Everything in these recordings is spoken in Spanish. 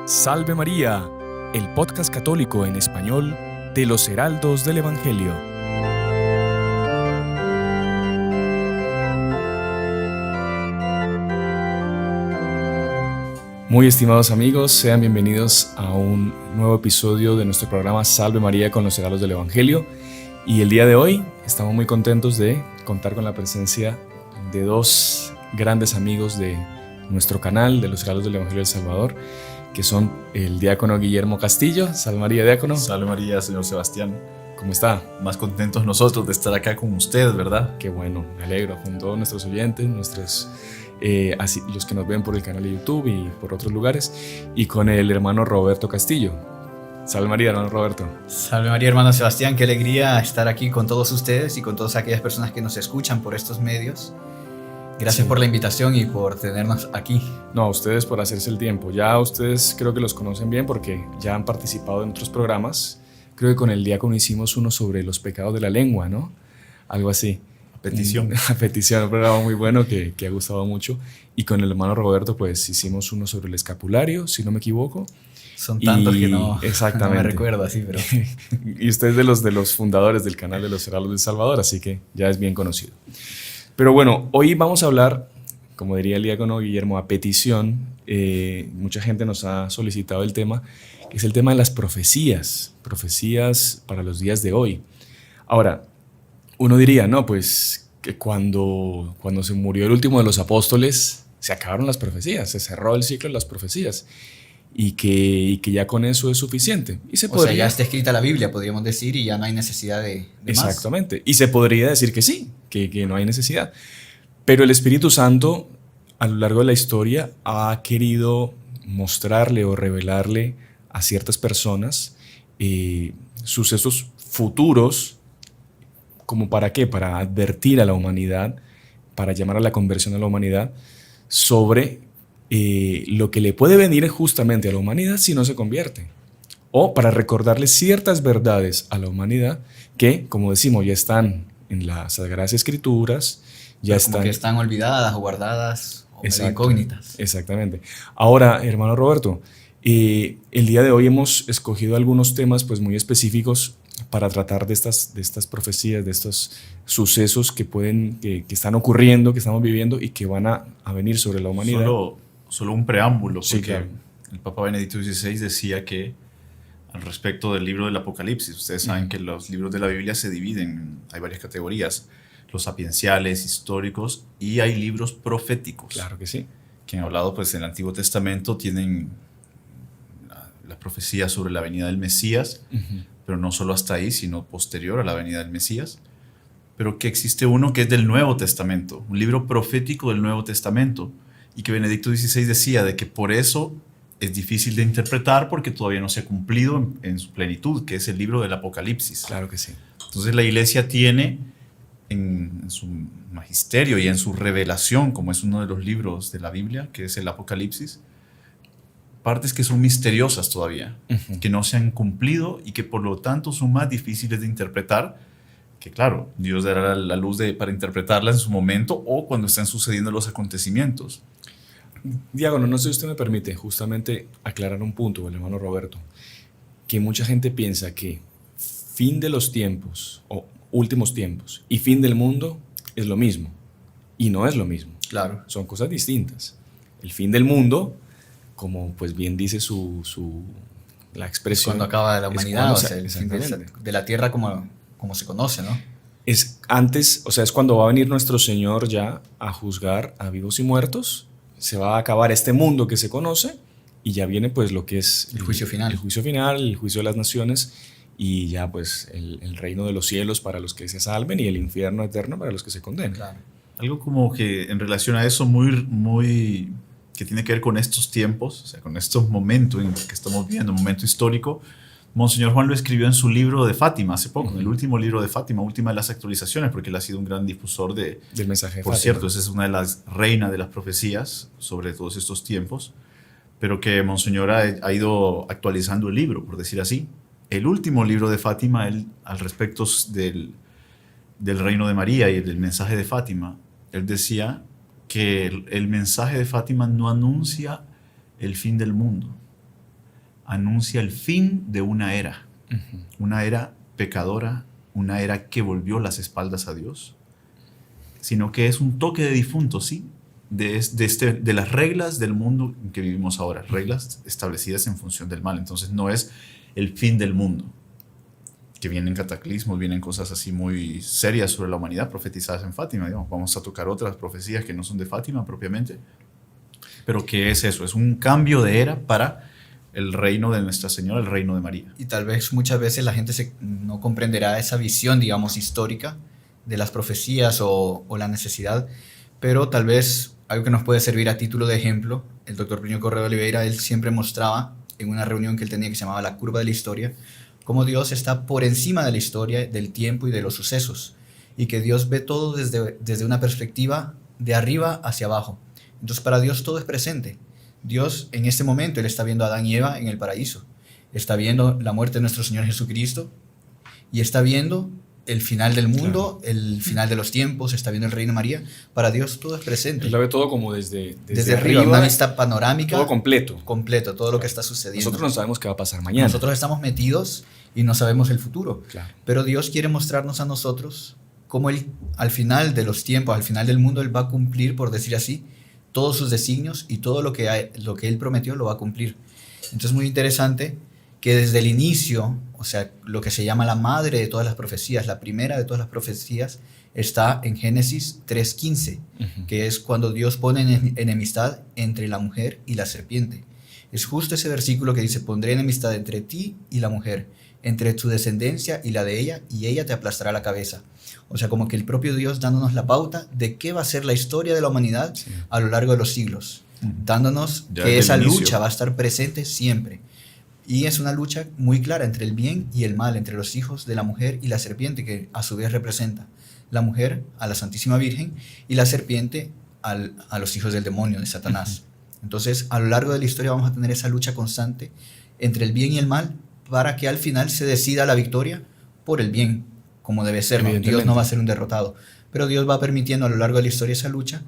Salve María, el podcast católico en español de los Heraldos del Evangelio. Muy estimados amigos, sean bienvenidos a un nuevo episodio de nuestro programa Salve María con los Heraldos del Evangelio. Y el día de hoy estamos muy contentos de contar con la presencia de dos grandes amigos de nuestro canal, de los Heraldos del Evangelio del Salvador, que son el diácono Guillermo Castillo. Salve María, diácono. Salve María, señor Sebastián. ¿Cómo está? Más contentos nosotros de estar acá con usted, ¿verdad? Qué bueno, me alegro. Con todos nuestros oyentes, así, los que nos ven por el canal de YouTube y por otros lugares, y con el hermano Roberto Castillo. Salve María, hermano Roberto. Salve María, hermano Sebastián. Qué alegría estar aquí con todos ustedes y con todas aquellas personas que nos escuchan por estos medios. Gracias por la invitación y por tenernos aquí. No, a ustedes por hacerse el tiempo. Ya ustedes creo que los conocen bien porque ya han participado en otros programas. Creo que con el diácono hicimos uno sobre los pecados de la lengua, ¿no? Algo así. A petición. A petición, un programa muy bueno que ha gustado mucho. Y con el hermano Roberto pues hicimos uno sobre el escapulario, si no me equivoco. Son tantos que no me recuerdo así, pero... Y usted es de los fundadores del canal de los Heraldos del Salvador, así que ya es bien conocido. Pero bueno, hoy vamos a hablar, como diría el diácono Guillermo, a petición. Mucha gente nos ha solicitado el tema, que es el tema de las profecías para los días de hoy. Ahora, uno diría, no, pues que cuando se murió el último de los apóstoles, se acabaron las profecías, se cerró el ciclo de las profecías y que ya con eso es suficiente. Y o sea, ya está escrita la Biblia, podríamos decir, y ya no hay necesidad de más. Exactamente, y se podría decir que sí, que no hay necesidad. Pero el Espíritu Santo, a lo largo de la historia, ha querido mostrarle o revelarle a ciertas personas sucesos futuros. ¿Como para qué? Para advertir a la humanidad, para llamar a la conversión a la humanidad sobre lo que le puede venir justamente a la humanidad si no se convierte. O para recordarle ciertas verdades a la humanidad que, como decimos, ya están en las Sagradas Escrituras, ya están... Como que están olvidadas o guardadas o medio incógnitas. Exactamente. Ahora, hermano Roberto, el día de hoy hemos escogido algunos temas pues, muy específicos para tratar de estas profecías, de estos sucesos que están ocurriendo, que estamos viviendo y que van a venir sobre la humanidad. Solo un preámbulo, porque sí, claro. El Papa Benedicto XVI decía que al respecto del libro del Apocalipsis, ustedes saben que los libros de la Biblia se dividen, hay varias categorías, los sapienciales, históricos, y hay libros proféticos. Claro que sí. Que han hablado, pues en el Antiguo Testamento tienen las profecías sobre la venida del Mesías, pero no solo hasta ahí, sino posterior a la venida del Mesías. Pero que existe uno que es del Nuevo Testamento, un libro profético del Nuevo Testamento, y que Benedicto XVI decía de que por eso es difícil de interpretar porque todavía no se ha cumplido en su plenitud, que es el libro del Apocalipsis. Claro que sí. Entonces la Iglesia tiene en su magisterio y en su revelación, como es uno de los libros de la Biblia, que es el Apocalipsis, partes que son misteriosas todavía, que no se han cumplido y que por lo tanto son más difíciles de interpretar, que claro, Dios dará la luz para interpretarlas en su momento o cuando estén sucediendo los acontecimientos. Diácono, no sé si usted me permite justamente aclarar un punto, el hermano Roberto, que mucha gente piensa que fin de los tiempos o últimos tiempos y fin del mundo es lo mismo, y no es lo mismo. Claro. Son cosas distintas. El fin del mundo, como pues bien dice la expresión, cuando acaba la humanidad, o sea, el fin de la tierra como se conoce, ¿no? Es antes, o sea, es cuando va a venir nuestro Señor ya a juzgar a vivos y muertos. Se va a acabar este mundo que se conoce y ya viene pues lo que es el juicio final. El juicio final, el juicio de las naciones y ya pues el reino de los cielos para los que se salven y el infierno eterno para los que se condenen. Claro. Algo como que en relación a eso muy que tiene que ver con estos tiempos, o sea, con estos momentos en que estamos viviendo, un momento histórico. Monseñor Juan lo escribió en su libro de Fátima hace poco, en el último libro de Fátima, última de las actualizaciones, porque él ha sido un gran difusor del mensaje de Por Fátima. cierto, esa es una de las reinas de las profecías sobre todos estos tiempos, pero que Monseñor ha ido actualizando el libro, por decir así. El último libro de Fátima, él, al respecto del reino de María y del mensaje de Fátima, él decía que el mensaje de Fátima no anuncia el fin del mundo, anuncia el fin de una era. Una era pecadora, una era que volvió las espaldas a Dios, sino que es un toque de difunto, ¿sí? De las reglas del mundo en que vivimos ahora, reglas establecidas en función del mal. Entonces no es el fin del mundo, que vienen cataclismos, vienen cosas así muy serias sobre la humanidad profetizadas en Fátima. Digamos. Vamos a tocar otras profecías que no son de Fátima propiamente, pero ¿qué es eso? Es un cambio de era para el reino de Nuestra Señora, el reino de María. Y tal vez muchas veces la gente no comprenderá esa visión, digamos, histórica de las profecías o la necesidad, pero tal vez algo que nos puede servir a título de ejemplo, el doctor Plinio Correa de Oliveira, él siempre mostraba en una reunión que él tenía que se llamaba la curva de la historia, cómo Dios está por encima de la historia, del tiempo y de los sucesos, y que Dios ve todo desde una perspectiva de arriba hacia abajo. Entonces para Dios todo es presente. Dios en este momento, Él está viendo a Adán y Eva en el paraíso, está viendo la muerte de nuestro Señor Jesucristo y está viendo el final del mundo, claro, el final de los tiempos, está viendo el reino de María. Para Dios todo es presente. Él lo ve todo como desde arriba, una vista panorámica. Todo completo. Completo, todo lo que está sucediendo. Nosotros no sabemos qué va a pasar mañana. Nosotros estamos metidos y no sabemos el futuro. Claro. Pero Dios quiere mostrarnos a nosotros cómo Él, al final de los tiempos, al final del mundo, Él va a cumplir, por decir así, todos sus designios y todo lo que Él prometió lo va a cumplir. Entonces es muy interesante que desde el inicio, o sea, lo que se llama la madre de todas las profecías, la primera de todas las profecías, está en Génesis 3:15, que es cuando Dios pone enemistad entre la mujer y la serpiente. Es justo ese versículo que dice, pondré enemistad entre ti y la mujer, entre tu descendencia y la de ella, y ella te aplastará la cabeza. O sea, como que el propio Dios dándonos la pauta de qué va a ser la historia de la humanidad a lo largo de los siglos, dándonos que esa lucha va a estar presente siempre. Y es una lucha muy clara entre el bien y el mal, entre los hijos de la mujer y la serpiente, que a su vez representa la mujer a la Santísima Virgen y la serpiente a los hijos del demonio, de Satanás. Entonces, a lo largo de la historia vamos a tener esa lucha constante entre el bien y el mal para que al final se decida la victoria por el bien, como debe ser, ¿no? Dios no va a ser un derrotado, pero Dios va permitiendo a lo largo de la historia esa lucha,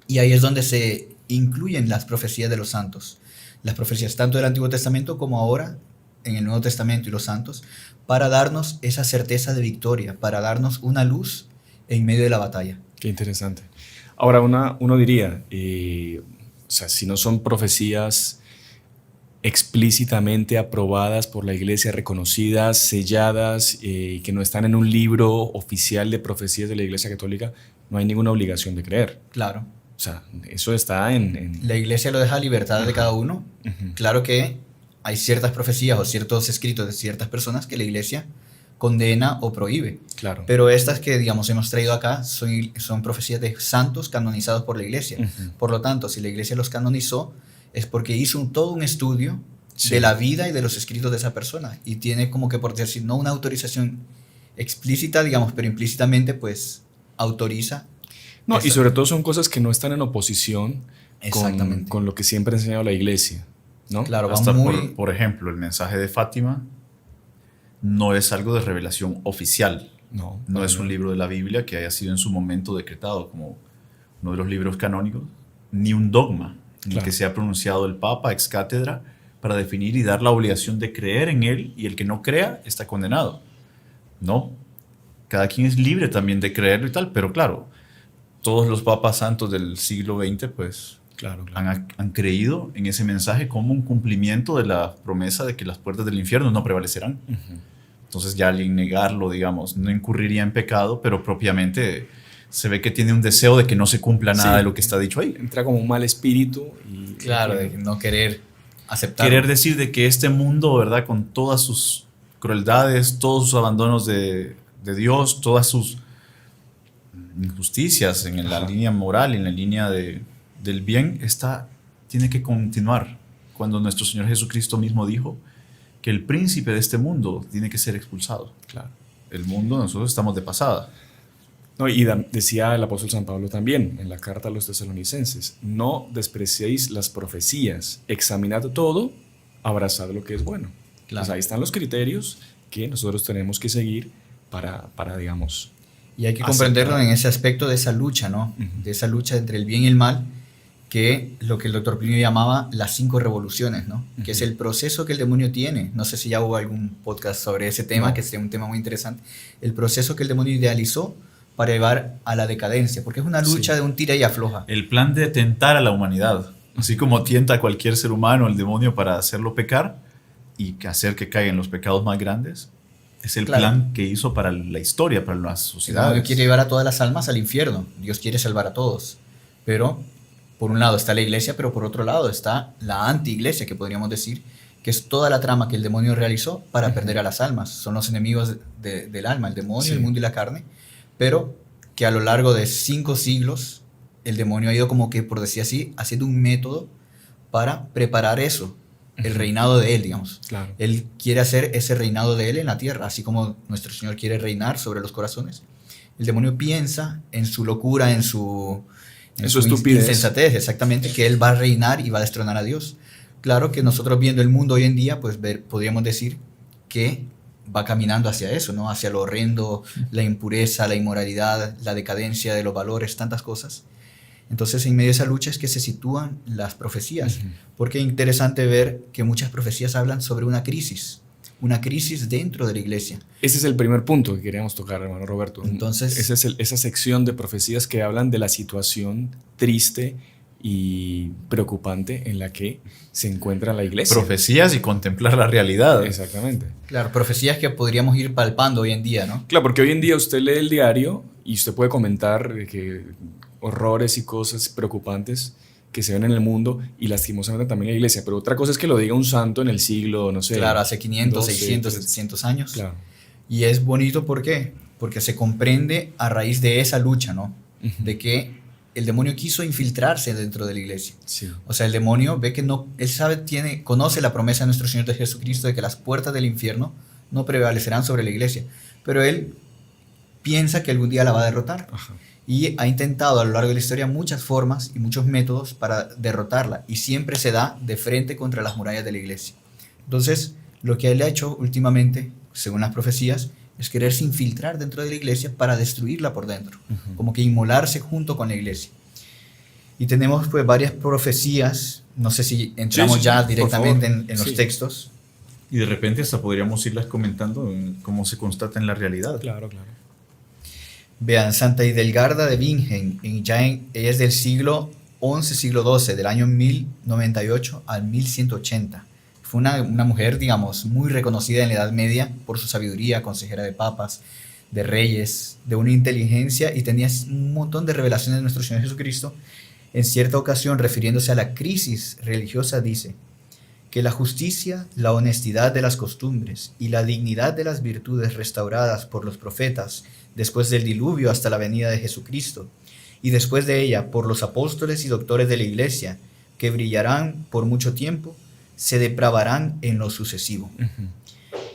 y ahí es donde se incluyen las profecías de los santos, las profecías tanto del Antiguo Testamento como ahora en el Nuevo Testamento y los santos, para darnos esa certeza de victoria, para darnos una luz en medio de la batalla. Qué interesante. Ahora uno diría, o sea, si no son profecías explícitamente aprobadas por la iglesia, reconocidas, selladas, que no están en un libro oficial de profecías de la Iglesia Católica, no hay ninguna obligación de creer. Claro. O sea, eso está en... La iglesia lo deja a libertad de cada uno. Claro que hay ciertas profecías o ciertos escritos de ciertas personas que la iglesia condena o prohíbe. Claro. Pero estas que, digamos, hemos traído acá son profecías de santos canonizados por la iglesia. Por lo tanto, si la iglesia los canonizó, es porque hizo todo un estudio de la vida y de los escritos de esa persona. Y tiene como que, por decir, no una autorización explícita, digamos, pero implícitamente, pues, autoriza. No, y sobre todo son cosas que no están en oposición con lo que siempre ha enseñado la iglesia, ¿no? Claro, hasta muy... por ejemplo, el mensaje de Fátima no es algo de revelación oficial. No es un libro de la Biblia que haya sido en su momento decretado como uno de los libros canónicos, ni un dogma en el que se ha pronunciado el Papa ex cátedra para definir y dar la obligación de creer en él, y el que no crea está condenado. No, cada quien es libre también de creerlo y tal, pero claro, todos los papas santos del siglo XX pues han creído en ese mensaje como un cumplimiento de la promesa de que las puertas del infierno no prevalecerán. Entonces ya al negarlo, digamos, no incurriría en pecado, pero propiamente se ve que tiene un deseo de que no se cumpla nada de lo que está dicho ahí. Entra como un mal espíritu. Y, claro, de no querer aceptar. Querer decir de que este mundo, ¿verdad?, con todas sus crueldades, todos sus abandonos de Dios, todas sus injusticias en la línea moral, en la línea del bien, tiene que continuar. Cuando nuestro Señor Jesucristo mismo dijo que el príncipe de este mundo tiene que ser expulsado. Claro. El mundo, nosotros estamos de pasada. No, y decía el apóstol San Pablo también en la carta a los tesalonicenses: no despreciéis las profecías, examinad todo, abrazad lo que es bueno. Claro. Pues ahí están los criterios que nosotros tenemos que seguir para digamos... Y hay que comprenderlo en ese aspecto de esa lucha, ¿no? De esa lucha entre el bien y el mal, que lo que el doctor Plinio llamaba las 5 revoluciones, ¿no? Que es el proceso que el demonio tiene. No sé si ya hubo algún podcast sobre ese tema, No. que es un tema muy interesante. El proceso que el demonio idealizó para llevar a la decadencia, porque es una lucha Sí. de un tira y afloja. El plan de tentar a la humanidad, así como tienta a cualquier ser humano el demonio para hacerlo pecar y hacer que caigan los pecados más grandes, es el Claro. plan que hizo para la historia, para las El sociedades. demonio quiere llevar a todas las almas al infierno. Dios quiere salvar a todos. Pero, por un lado está la iglesia, pero por otro lado está la anti-iglesia, que podríamos decir, que es toda la trama que el demonio realizó para perder a las almas. Son los enemigos del alma, el demonio, Sí. el mundo y la carne. Pero que a lo largo de 5 siglos, el demonio ha ido como que, por decir así, haciendo un método para preparar eso, el reinado de él, digamos. Claro. Él quiere hacer ese reinado de él en la tierra, así como nuestro Señor quiere reinar sobre los corazones. El demonio piensa en su locura, en su estupidez. insensatez, exactamente, que él va a reinar y va a destronar a Dios. Claro que nosotros viendo el mundo hoy en día, pues podríamos decir que va caminando hacia eso, ¿no? Hacia lo horrendo, la impureza, la inmoralidad, la decadencia de los valores, tantas cosas. Entonces, en medio de esa lucha es que se sitúan las profecías, porque es interesante ver que muchas profecías hablan sobre una crisis dentro de la iglesia. Ese es el primer punto que queríamos tocar, hermano Roberto. Entonces- esa sección de profecías que hablan de la situación triste y preocupante en la que se encuentra la iglesia. Profecías y contemplar la realidad. Exactamente. Claro, profecías que podríamos ir palpando hoy en día, ¿no? Claro, porque hoy en día usted lee el diario y usted puede comentar que horrores y cosas preocupantes que se ven en el mundo y lastimosamente también en la iglesia. Pero otra cosa es que lo diga un santo en el siglo, no sé. Claro, hace 500, 12, 600, 13. 700 años. Claro. Y es bonito, ¿por qué? Porque se comprende a raíz de esa lucha, ¿no? Ujú. De que el demonio quiso infiltrarse dentro de la iglesia. Sí. O sea, el demonio ve que no, él sabe, conoce la promesa de nuestro Señor de Jesucristo de que las puertas del infierno no prevalecerán sobre la iglesia. Pero él piensa que algún día la va a derrotar. Ajá. Y ha intentado a lo largo de la historia muchas formas y muchos métodos para derrotarla. Y siempre se da de frente contra las murallas de la iglesia. Entonces, lo que él ha hecho últimamente, según las profecías, es quererse infiltrar dentro de la iglesia para destruirla por dentro. Ujú. Como que inmolarse junto con la iglesia. Y tenemos pues varias profecías. No sé si entramos Sí, ya por directamente favor. en los Sí. textos. Y de repente hasta podríamos irlas comentando en cómo se constata en la realidad. Claro, claro. Vean, Santa Hidelgarda de Bingen, ella es del siglo XI, siglo XII, del año 1098 al 1180. Fue una mujer, digamos, muy reconocida en la Edad Media por su sabiduría, consejera de papas, de reyes, de una inteligencia, y tenía un montón de revelaciones de nuestro Señor Jesucristo. En cierta ocasión, refiriéndose a la crisis religiosa, dice que la justicia, la honestidad de las costumbres y la dignidad de las virtudes restauradas por los profetas después del diluvio hasta la venida de Jesucristo, y después de ella por los apóstoles y doctores de la iglesia, que brillarán por mucho tiempo, se depravarán en lo sucesivo, Ujú.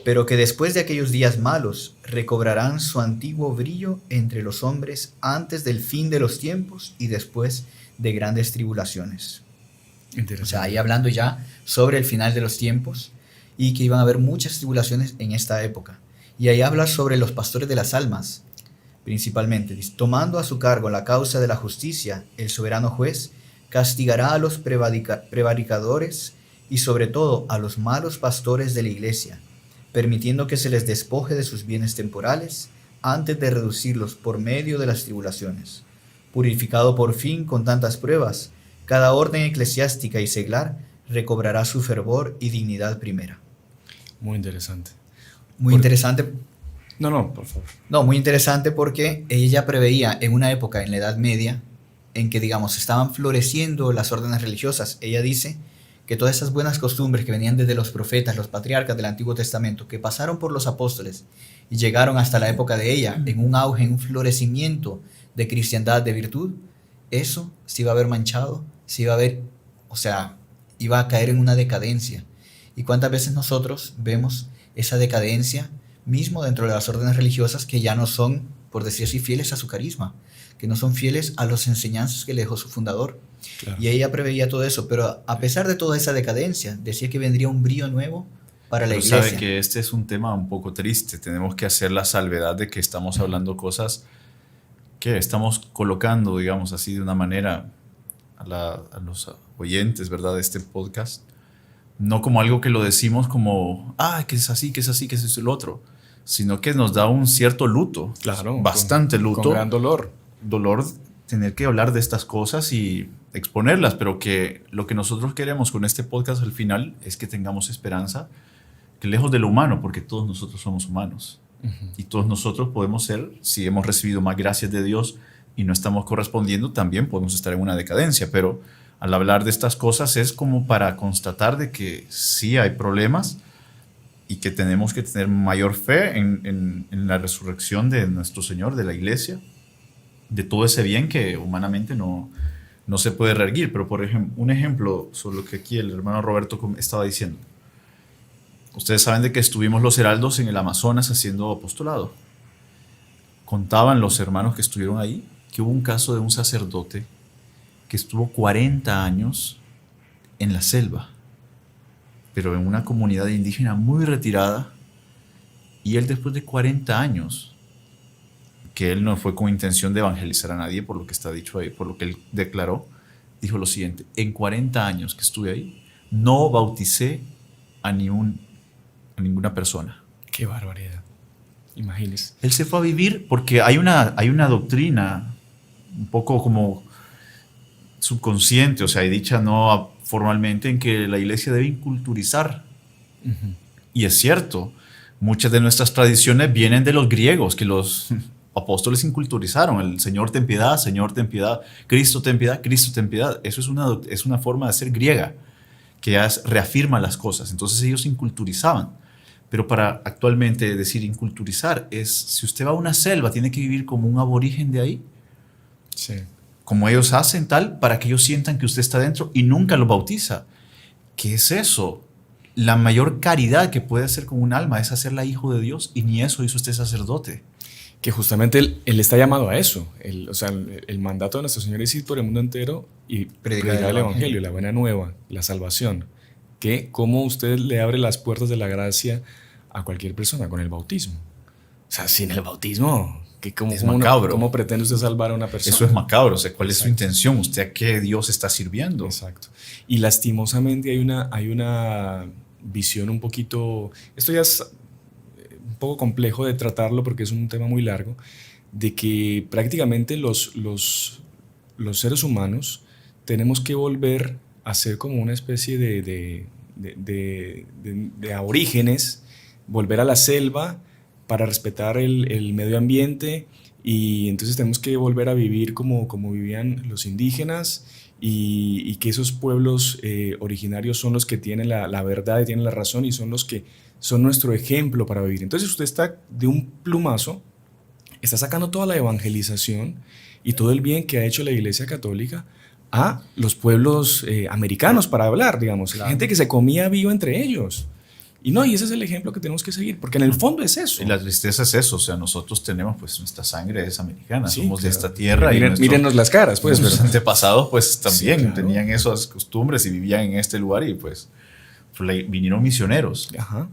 pero que después de aquellos días malos recobrarán su antiguo brillo entre los hombres antes del fin de los tiempos y después de grandes tribulaciones. Interesante. O sea, ahí hablando ya sobre el final de los tiempos y que iban a haber muchas tribulaciones en esta época. Y ahí habla sobre los pastores de las almas, principalmente. Dice, tomando a su cargo la causa de la justicia, el soberano juez castigará a los prevaricadores y sobre todo a los malos pastores de la iglesia, permitiendo que se les despoje de sus bienes temporales antes de reducirlos por medio de las tribulaciones. Purificado por fin con tantas pruebas, cada orden eclesiástica y seglar recobrará su fervor y dignidad primera. Muy interesante. Muy interesante. No, por favor. No, muy interesante porque ella preveía en una época, en la Edad Media, en que, digamos, estaban floreciendo las órdenes religiosas. Ella dice que todas esas buenas costumbres que venían desde los profetas, los patriarcas del Antiguo Testamento, que pasaron por los apóstoles y llegaron hasta la época de ella, en un auge, en un florecimiento de cristiandad, de virtud, eso se iba a ver manchado, se iba a ver, o sea, iba a caer en una decadencia. ¿Y cuántas veces nosotros vemos esa decadencia mismo dentro de las órdenes religiosas que ya no son, por decir así, fieles a su carisma, que no son fieles a las enseñanzas que le dejó su fundador? Claro. Y ella preveía todo eso, pero a pesar de toda esa decadencia, decía que vendría un brío nuevo para la Pero iglesia. sabe que este es un tema un poco triste. Tenemos que hacer la salvedad de que estamos hablando cosas que estamos colocando, digamos así, de una manera a los oyentes, ¿verdad?, de este podcast, no como algo que lo decimos como, que es así, que es así, que es eso y lo otro, sino que nos da un cierto luto, Claro. bastante luto. Con gran dolor. Dolor tener que hablar de estas cosas y exponerlas, pero que lo que nosotros queremos con este podcast al final es que tengamos esperanza, que lejos de lo humano, porque todos nosotros somos humanos. Y todos nosotros podemos ser, si hemos recibido más gracias de Dios y no estamos correspondiendo, también podemos estar en una decadencia, pero al hablar de estas cosas es como para constatar de que sí hay problemas y que tenemos que tener mayor fe en la resurrección de nuestro Señor, de la iglesia, de todo ese bien que humanamente no se puede reerguir. Pero por ejemplo, un ejemplo sobre lo que aquí el hermano Roberto estaba diciendo. Ustedes saben de que estuvimos los heraldos en el Amazonas haciendo apostolado. Contaban los hermanos que estuvieron ahí que hubo un caso de un sacerdote que estuvo 40 años en la selva, pero en una comunidad indígena muy retirada, y él después de 40 años, que él no fue con intención de evangelizar a nadie, por lo que está dicho ahí, por lo que él declaró, dijo lo siguiente: en 40 años que estuve ahí, no bauticé a ninguna persona. Qué barbaridad. Imagínese. Él se fue a vivir porque hay una doctrina un poco como subconsciente, o sea, y dicha no formalmente, en que la iglesia debe inculturizar. Y es cierto, muchas de nuestras tradiciones vienen de los griegos, que los apóstoles inculturizaron. El Señor ten piedad, Señor ten piedad, Cristo ten piedad, Cristo ten piedad. Eso es una forma de ser griega, que reafirma las cosas. Entonces ellos inculturizaban. Pero para actualmente decir inculturizar es, si usted va a una selva, tiene que vivir como un aborigen de ahí. Sí. Como ellos hacen tal, para que ellos sientan que usted está dentro y nunca lo bautiza. ¿Qué es eso? La mayor caridad que puede hacer con un alma es hacerla hijo de Dios, y ni eso hizo usted sacerdote. Que justamente él está llamado a eso. El mandato de nuestro Señor es ir por el mundo entero y predicar el Evangelio, la buena nueva, la salvación. Que cómo usted le abre las puertas de la gracia a cualquier persona con el bautismo. O sea, sin el bautismo, es macabro. ¿Cómo pretende usted salvar a una persona? Eso es macabro. O sea, ¿cuál Exacto. es su intención? ¿Usted a qué Dios está sirviendo? Exacto. Y lastimosamente hay una visión un poquito... Esto ya es un poco complejo de tratarlo porque es un tema muy largo, de que prácticamente los seres humanos tenemos que volver a ser como una especie de aborígenes, volver a la selva para respetar el medio ambiente, y entonces tenemos que volver a vivir como vivían los indígenas, y que esos pueblos originarios son los que tienen la verdad y tienen la razón, y son los que son nuestro ejemplo para vivir. Entonces usted está de un plumazo, está sacando toda la evangelización y todo el bien que ha hecho la Iglesia Católica a los pueblos americanos, para hablar, digamos, claro. Gente que se comía vivo entre ellos. Y ese es el ejemplo que tenemos que seguir, porque en el fondo es eso. Y la tristeza es eso, o sea, nosotros tenemos, pues, nuestra sangre es americana, sí, somos claro. De esta tierra. Mírennos las caras, pues. Nuestros antepasados, pues, también sí, claro. Tenían esas costumbres y vivían en este lugar, y pues vinieron misioneros. Ajá.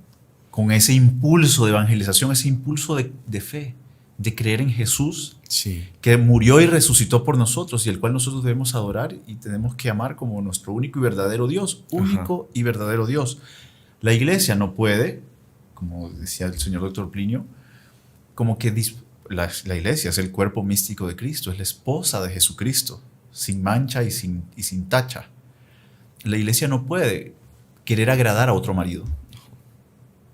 Con ese impulso de evangelización, ese impulso de fe, de creer en Jesús, sí. Que murió y resucitó por nosotros, y el cual nosotros debemos adorar y tenemos que amar como nuestro único y verdadero Dios, único y verdadero Dios. La iglesia no puede, como decía el señor doctor Plinio, como que la iglesia es el cuerpo místico de Cristo, es la esposa de Jesucristo, sin mancha y sin tacha. La iglesia no puede querer agradar a otro marido.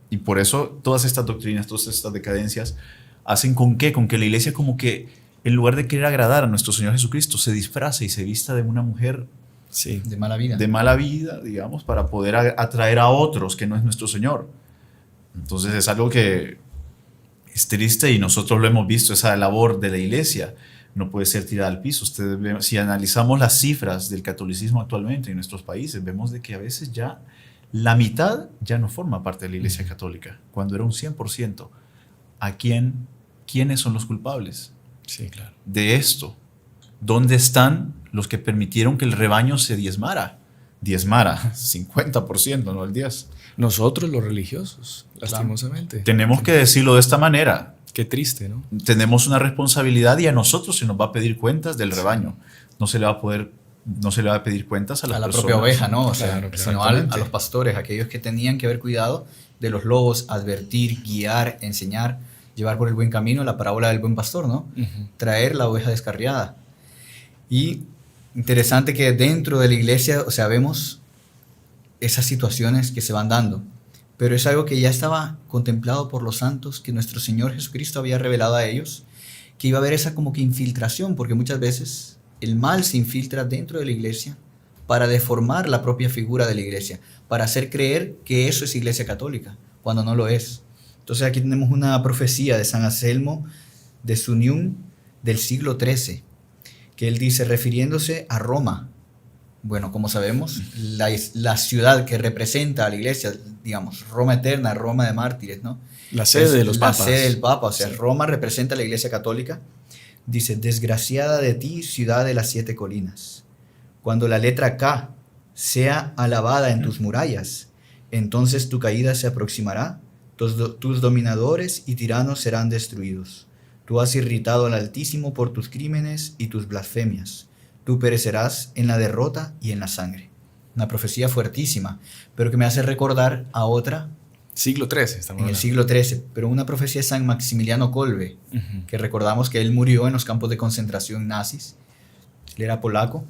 Y por eso todas estas doctrinas, todas estas decadencias, hacen con que la iglesia, como que en lugar de querer agradar a nuestro Señor Jesucristo, se disfrace y se vista de una mujer sí. de mala vida. De mala vida, digamos, para poder atraer a otros que no es nuestro Señor. Entonces es algo que es triste, y nosotros lo hemos visto, esa labor de la iglesia no puede ser tirada al piso. Si analizamos las cifras del catolicismo actualmente en nuestros países, vemos de que a veces ya la mitad ya no forma parte de la iglesia católica, cuando era un 100%. ¿Quiénes son los culpables? Sí, claro. De esto. ¿Dónde están los que permitieron que el rebaño se diezmara? 50%, no el 10%. Nosotros, los religiosos, lastimosamente. Tenemos que decirlo de esta manera. Qué triste, ¿no? Tenemos una responsabilidad, y a nosotros se nos va a pedir cuentas del rebaño. No se le va a poder no se le va a pedir cuentas a las la personas. propia oveja, ¿no? O sea, Claro, sino a los pastores, aquellos que tenían que haber cuidado de los lobos, advertir, guiar, enseñar, llevar por el buen camino, la parábola del buen pastor, ¿no? Traer la oveja descarriada. Y interesante que dentro de la iglesia, o sea, vemos esas situaciones que se van dando, pero es algo que ya estaba contemplado por los santos, que nuestro Señor Jesucristo había revelado a ellos, que iba a haber esa como que infiltración, porque muchas veces el mal se infiltra dentro de la iglesia para deformar la propia figura de la iglesia, para hacer creer que eso es iglesia católica, cuando no lo es. Entonces aquí tenemos una profecía de San Anselmo de Sunium del siglo XIII, que él dice, refiriéndose a Roma. Bueno, como sabemos, la ciudad que representa a la iglesia, digamos, Roma eterna, Roma de mártires, ¿no? La sede de los papas. La sede del Papa, o sea, Sí. Roma representa a la iglesia católica. Dice, desgraciada de ti, ciudad de las 7 colinas. Cuando la letra K sea alabada en tus murallas, entonces tu caída se aproximará, tus dominadores y tiranos serán destruidos. Tú has irritado al Altísimo por tus crímenes y tus blasfemias. Tú perecerás en la derrota y en la sangre. Una profecía fuertísima, pero que me hace recordar a otra Siglo XIII, estamos en el hablando. siglo XIII, pero una profecía de San Maximiliano Kolbe, Ujú. que recordamos que él murió en los campos de concentración nazis. Él era polaco,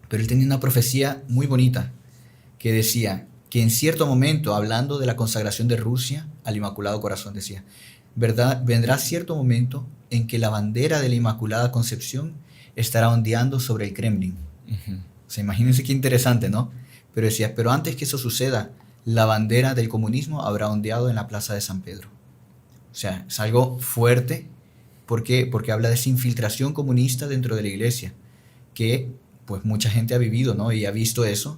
pero él tenía una profecía muy bonita que decía que en cierto momento, hablando de la consagración de Rusia al Inmaculado Corazón, decía, ¿verdad? Vendrá cierto momento en que la bandera de la Inmaculada Concepción estará ondeando sobre el Kremlin. Ujú. O sea, imagínense qué interesante, ¿no? Pero decía, pero antes que eso suceda, la bandera del comunismo habrá ondeado en la Plaza de San Pedro. O sea, es algo fuerte. ¿Por qué? Porque habla de esa infiltración comunista dentro de la iglesia, que pues mucha gente ha vivido, ¿no? Y ha visto eso.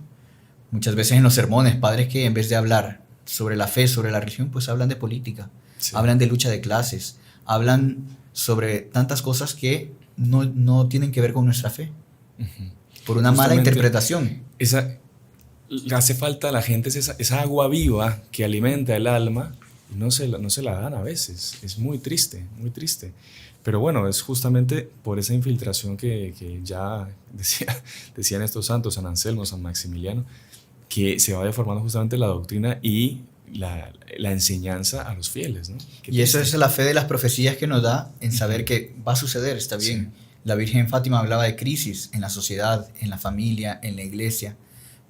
Muchas veces en los sermones, padres que en vez de hablar sobre la fe, sobre la religión, pues hablan de política, Sí. hablan de lucha de clases, hablan sobre tantas cosas que no tienen que ver con nuestra fe, Ujú. por una mala Justamente interpretación. Le hace falta a la gente esa agua viva que alimenta el alma y no se la dan a veces. Es muy triste, muy triste. Pero bueno, es justamente por esa infiltración que ya decían estos santos, San Anselmo, San Maximiliano, que se va deformando justamente la doctrina y la enseñanza a los fieles, ¿no? Qué Y eso triste. es la fe de las profecías que nos da en saber que va a suceder, está bien. La Virgen Fátima hablaba de crisis en la sociedad, en la familia, en la iglesia,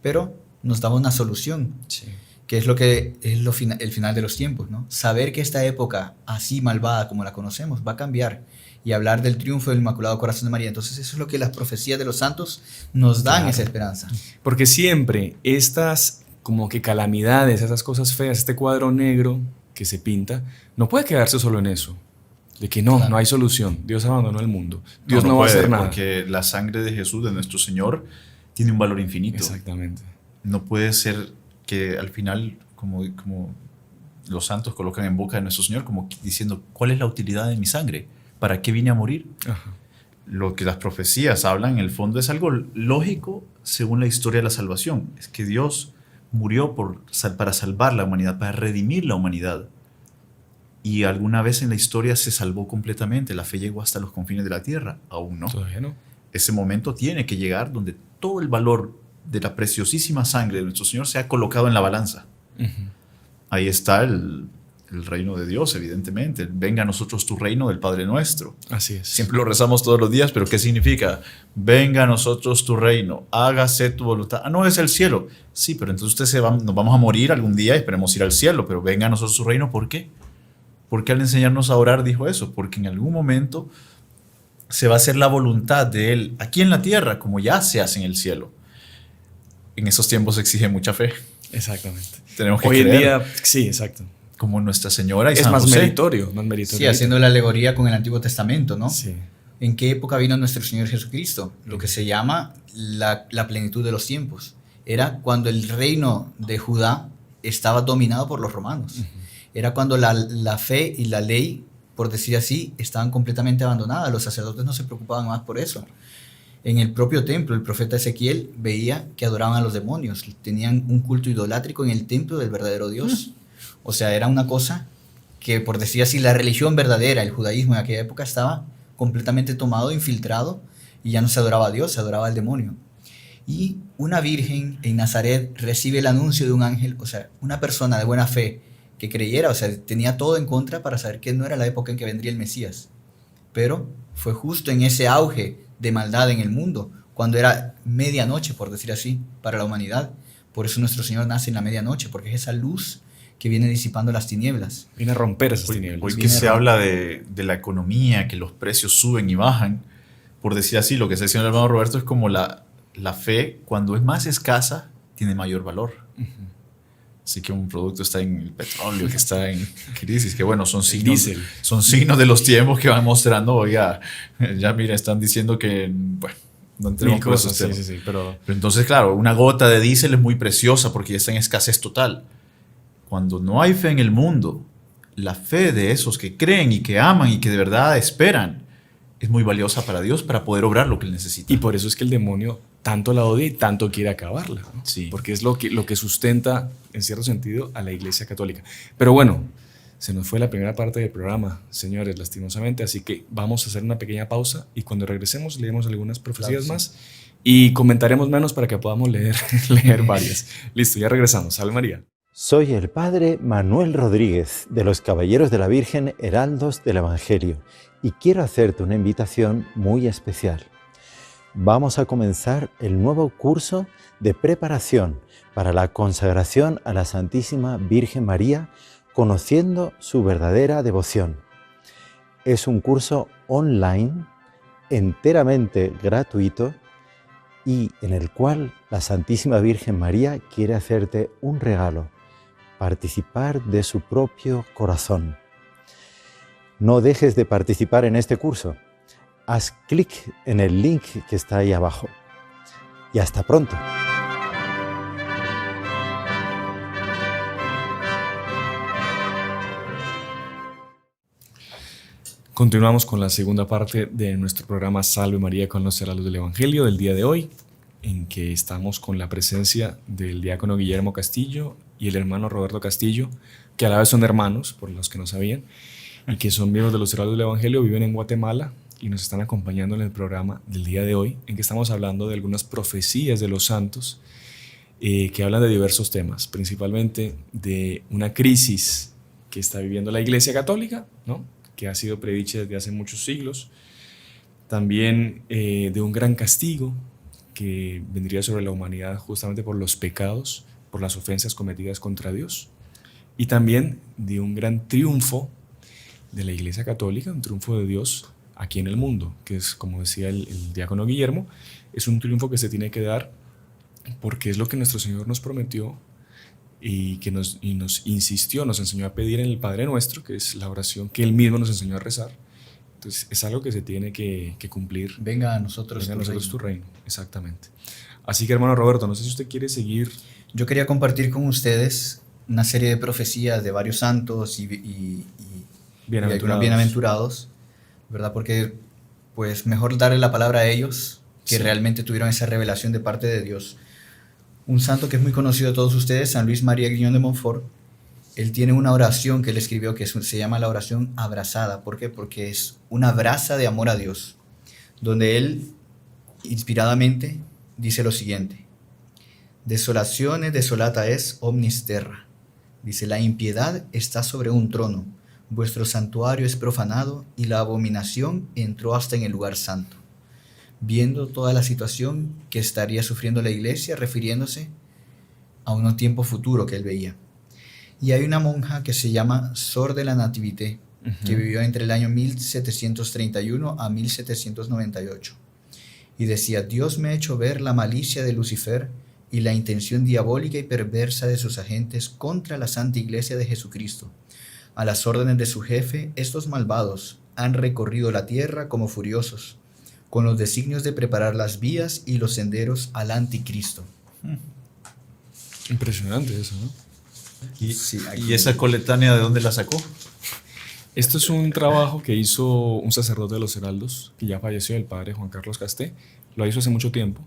pero nos daba una solución, Sí. que es lo que es el final de los tiempos, ¿no? Saber que esta época así malvada como la conocemos va a cambiar y hablar del triunfo del Inmaculado Corazón de María. Entonces eso es lo que las profecías de los santos nos dan, Claro. esa esperanza. Porque siempre estas como que calamidades, esas cosas feas, este cuadro negro que se pinta, no puede quedarse solo en eso. De que no, Claro. no hay solución. Dios abandonó el mundo. Dios no va a puede, hacer nada. Porque la sangre de Jesús, de nuestro Señor, tiene un valor infinito. Exactamente. No puede ser que al final, como los santos colocan en boca de nuestro Señor, como diciendo, ¿cuál es la utilidad de mi sangre? ¿Para qué vine a morir? Ajá. Lo que las profecías hablan, en el fondo, es algo lógico según la historia de la salvación. Es que Dios murió para salvar la humanidad, para redimir la humanidad. Y alguna vez en la historia se salvó completamente. La fe llegó hasta los confines de la tierra. Aún no. Todavía no. Ese momento tiene que llegar donde todo el valor de la preciosísima sangre de nuestro Señor sea colocado en la balanza. Ujú. Ahí está el reino de Dios, evidentemente. Venga a nosotros tu reino del Padre nuestro. Así es. Siempre lo rezamos todos los días, pero ¿qué significa? Venga a nosotros tu reino, hágase tu voluntad. Ah, no, es el cielo. Sí, pero entonces nos vamos a morir algún día y esperemos ir al cielo, pero venga a nosotros tu reino, ¿por qué? Porque al enseñarnos a orar dijo eso, porque en algún momento se va a hacer la voluntad de Él aquí en la tierra, como ya se hace en el cielo. En esos tiempos se exige mucha fe. Exactamente. Tenemos que Hoy en creer, día, sí, exacto. como Nuestra Señora y Es San más José. meritorio, más meritorio. Sí, haciendo la alegoría con el Antiguo Testamento, ¿no? Sí. ¿En qué época vino nuestro Señor Jesucristo? Lo que se llama la plenitud de los tiempos. Era cuando el reino de Judá estaba dominado por los romanos. Era cuando la fe y la ley, por decir así, estaban completamente abandonadas. Los sacerdotes no se preocupaban más por eso. En el propio templo, el profeta Ezequiel veía que adoraban a los demonios. Tenían un culto idolátrico en el templo del verdadero Dios. O sea, era una cosa que, por decir así, la religión verdadera, el judaísmo en aquella época estaba completamente tomado, infiltrado, y ya no se adoraba a Dios, se adoraba al demonio. Y una virgen en Nazaret recibe el anuncio de un ángel, o sea, una persona de buena fe que creyera, o sea, tenía todo en contra para saber que no era la época en que vendría el Mesías. Pero fue justo en ese auge de maldad en el mundo, cuando era medianoche, por decir así, para la humanidad. Por eso nuestro Señor nace en la medianoche, porque es esa luz que viene disipando las tinieblas. Viene a romper esas Hoy tinieblas. que se habla de la economía, que los precios suben y bajan, por decir así, lo que está diciendo el hermano Roberto es como la fe, cuando es más escasa, tiene mayor valor. Así que un producto está en el petróleo, que está en crisis, que bueno, son signos de los tiempos que van mostrando. Oiga, ya mira, están diciendo que, bueno, no entremos por esos temas. Sí, pero entonces, claro, una gota de diésel es muy preciosa porque ya está en escasez total. Cuando no hay fe en el mundo, la fe de esos que creen y que aman y que de verdad esperan es muy valiosa para Dios para poder obrar lo que Él necesita. Y por eso es que el demonio tanto la odia y tanto quiere acabarla, ¿no? Sí. Porque es lo que sustenta, en cierto sentido, a la Iglesia Católica. Pero bueno, se nos fue la primera parte del programa, señores, lastimosamente, así que vamos a hacer una pequeña pausa y cuando regresemos leemos algunas profecías más y comentaremos menos para que podamos leer varias. Listo, ya regresamos. Salve María. Soy el Padre Manuel Rodríguez, de los Caballeros de la Virgen Heraldos del Evangelio, y quiero hacerte una invitación muy especial. Vamos a comenzar el nuevo curso de preparación para la consagración a la Santísima Virgen María, conociendo su verdadera devoción. Es un curso online, enteramente gratuito, y en el cual la Santísima Virgen María quiere hacerte un regalo: participar de su propio corazón. No dejes de participar en este curso. Haz clic en el link que está ahí abajo. Y hasta pronto. Continuamos con la segunda parte de nuestro programa Salve María con los heraldos del Evangelio del día de hoy, en que estamos con la presencia del diácono Guillermo Castillo y el hermano Roberto Castillo, que a la vez son hermanos, por los que no sabían, y que son miembros de los heraldos del Evangelio, viven en Guatemala y nos están acompañando en el programa del día de hoy, en que estamos hablando de algunas profecías de los santos que hablan de diversos temas, principalmente de una crisis que está viviendo la Iglesia Católica, ¿no?, que ha sido predicha desde hace muchos siglos, también de un gran castigo que vendría sobre la humanidad justamente por los pecados, por las ofensas cometidas contra Dios, y también de un gran triunfo de la Iglesia Católica, un triunfo de Dios aquí en el mundo, que es, como decía el diácono Guillermo, es un triunfo que se tiene que dar porque es lo que nuestro Señor nos prometió y que nos insistió, nos enseñó a pedir en el Padre Nuestro, que es la oración que Él mismo nos enseñó a rezar. Entonces es algo que se tiene que cumplir. Venga a nosotros, tu reino. Exactamente. Así que, hermano Roberto, no sé si usted quiere seguir. Yo quería compartir con ustedes una serie de profecías de varios santos y bienaventurados, ¿verdad? Porque pues mejor darle la palabra a ellos que realmente tuvieron esa revelación de parte de Dios. Un santo que es muy conocido de todos ustedes, San Luis María Griñón de Montfort, él tiene una oración que él escribió que se llama la oración abrazada. ¿Por qué? Porque es una brasa de amor a Dios, donde él inspiradamente dice lo siguiente: desolaciones desolata es omnis terra. Dice, la impiedad está sobre un trono, vuestro santuario es profanado y la abominación entró hasta en el lugar santo. Viendo toda la situación que estaría sufriendo la iglesia, refiriéndose a un tiempo futuro que él veía. Y hay una monja que se llama Sor de la Nativité, que vivió entre el año 1731 a 1798. Y decía, Dios me ha hecho ver la malicia de Lucifer y la intención diabólica y perversa de sus agentes contra la Santa Iglesia de Jesucristo. A las órdenes de su jefe, estos malvados han recorrido la tierra como furiosos, con los designios de preparar las vías y los senderos al anticristo. Impresionante eso, ¿no? ¿Y esa coletánea de dónde la sacó? Esto es un trabajo que hizo un sacerdote de los Heraldos, que ya falleció, el padre Juan Carlos Casté. Lo hizo hace mucho tiempo.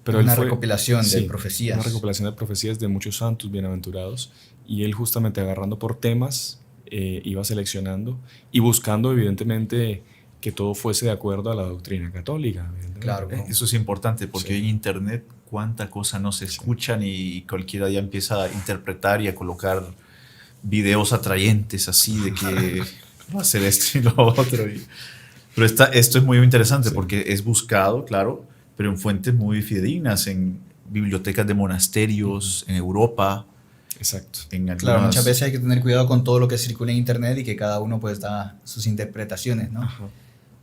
Pero una recopilación de profecías. Una recopilación de profecías de muchos santos bienaventurados. Y él justamente agarrando por temas, iba seleccionando y buscando evidentemente que todo fuese de acuerdo a la doctrina católica. Claro. Eso es importante porque Sí. hoy en Internet cuánta cosa no se escuchan y cualquiera ya empieza a interpretar y a colocar videos atrayentes así de que va a ser esto y lo otro. Pero esto es muy interesante Sí. porque es buscado, claro, pero en fuentes muy fidedignas, en bibliotecas de monasterios, en Europa, Exacto. en algunas... Claro, muchas veces hay que tener cuidado con todo lo que circula en internet y que cada uno pues da sus interpretaciones, ¿no? Ajá.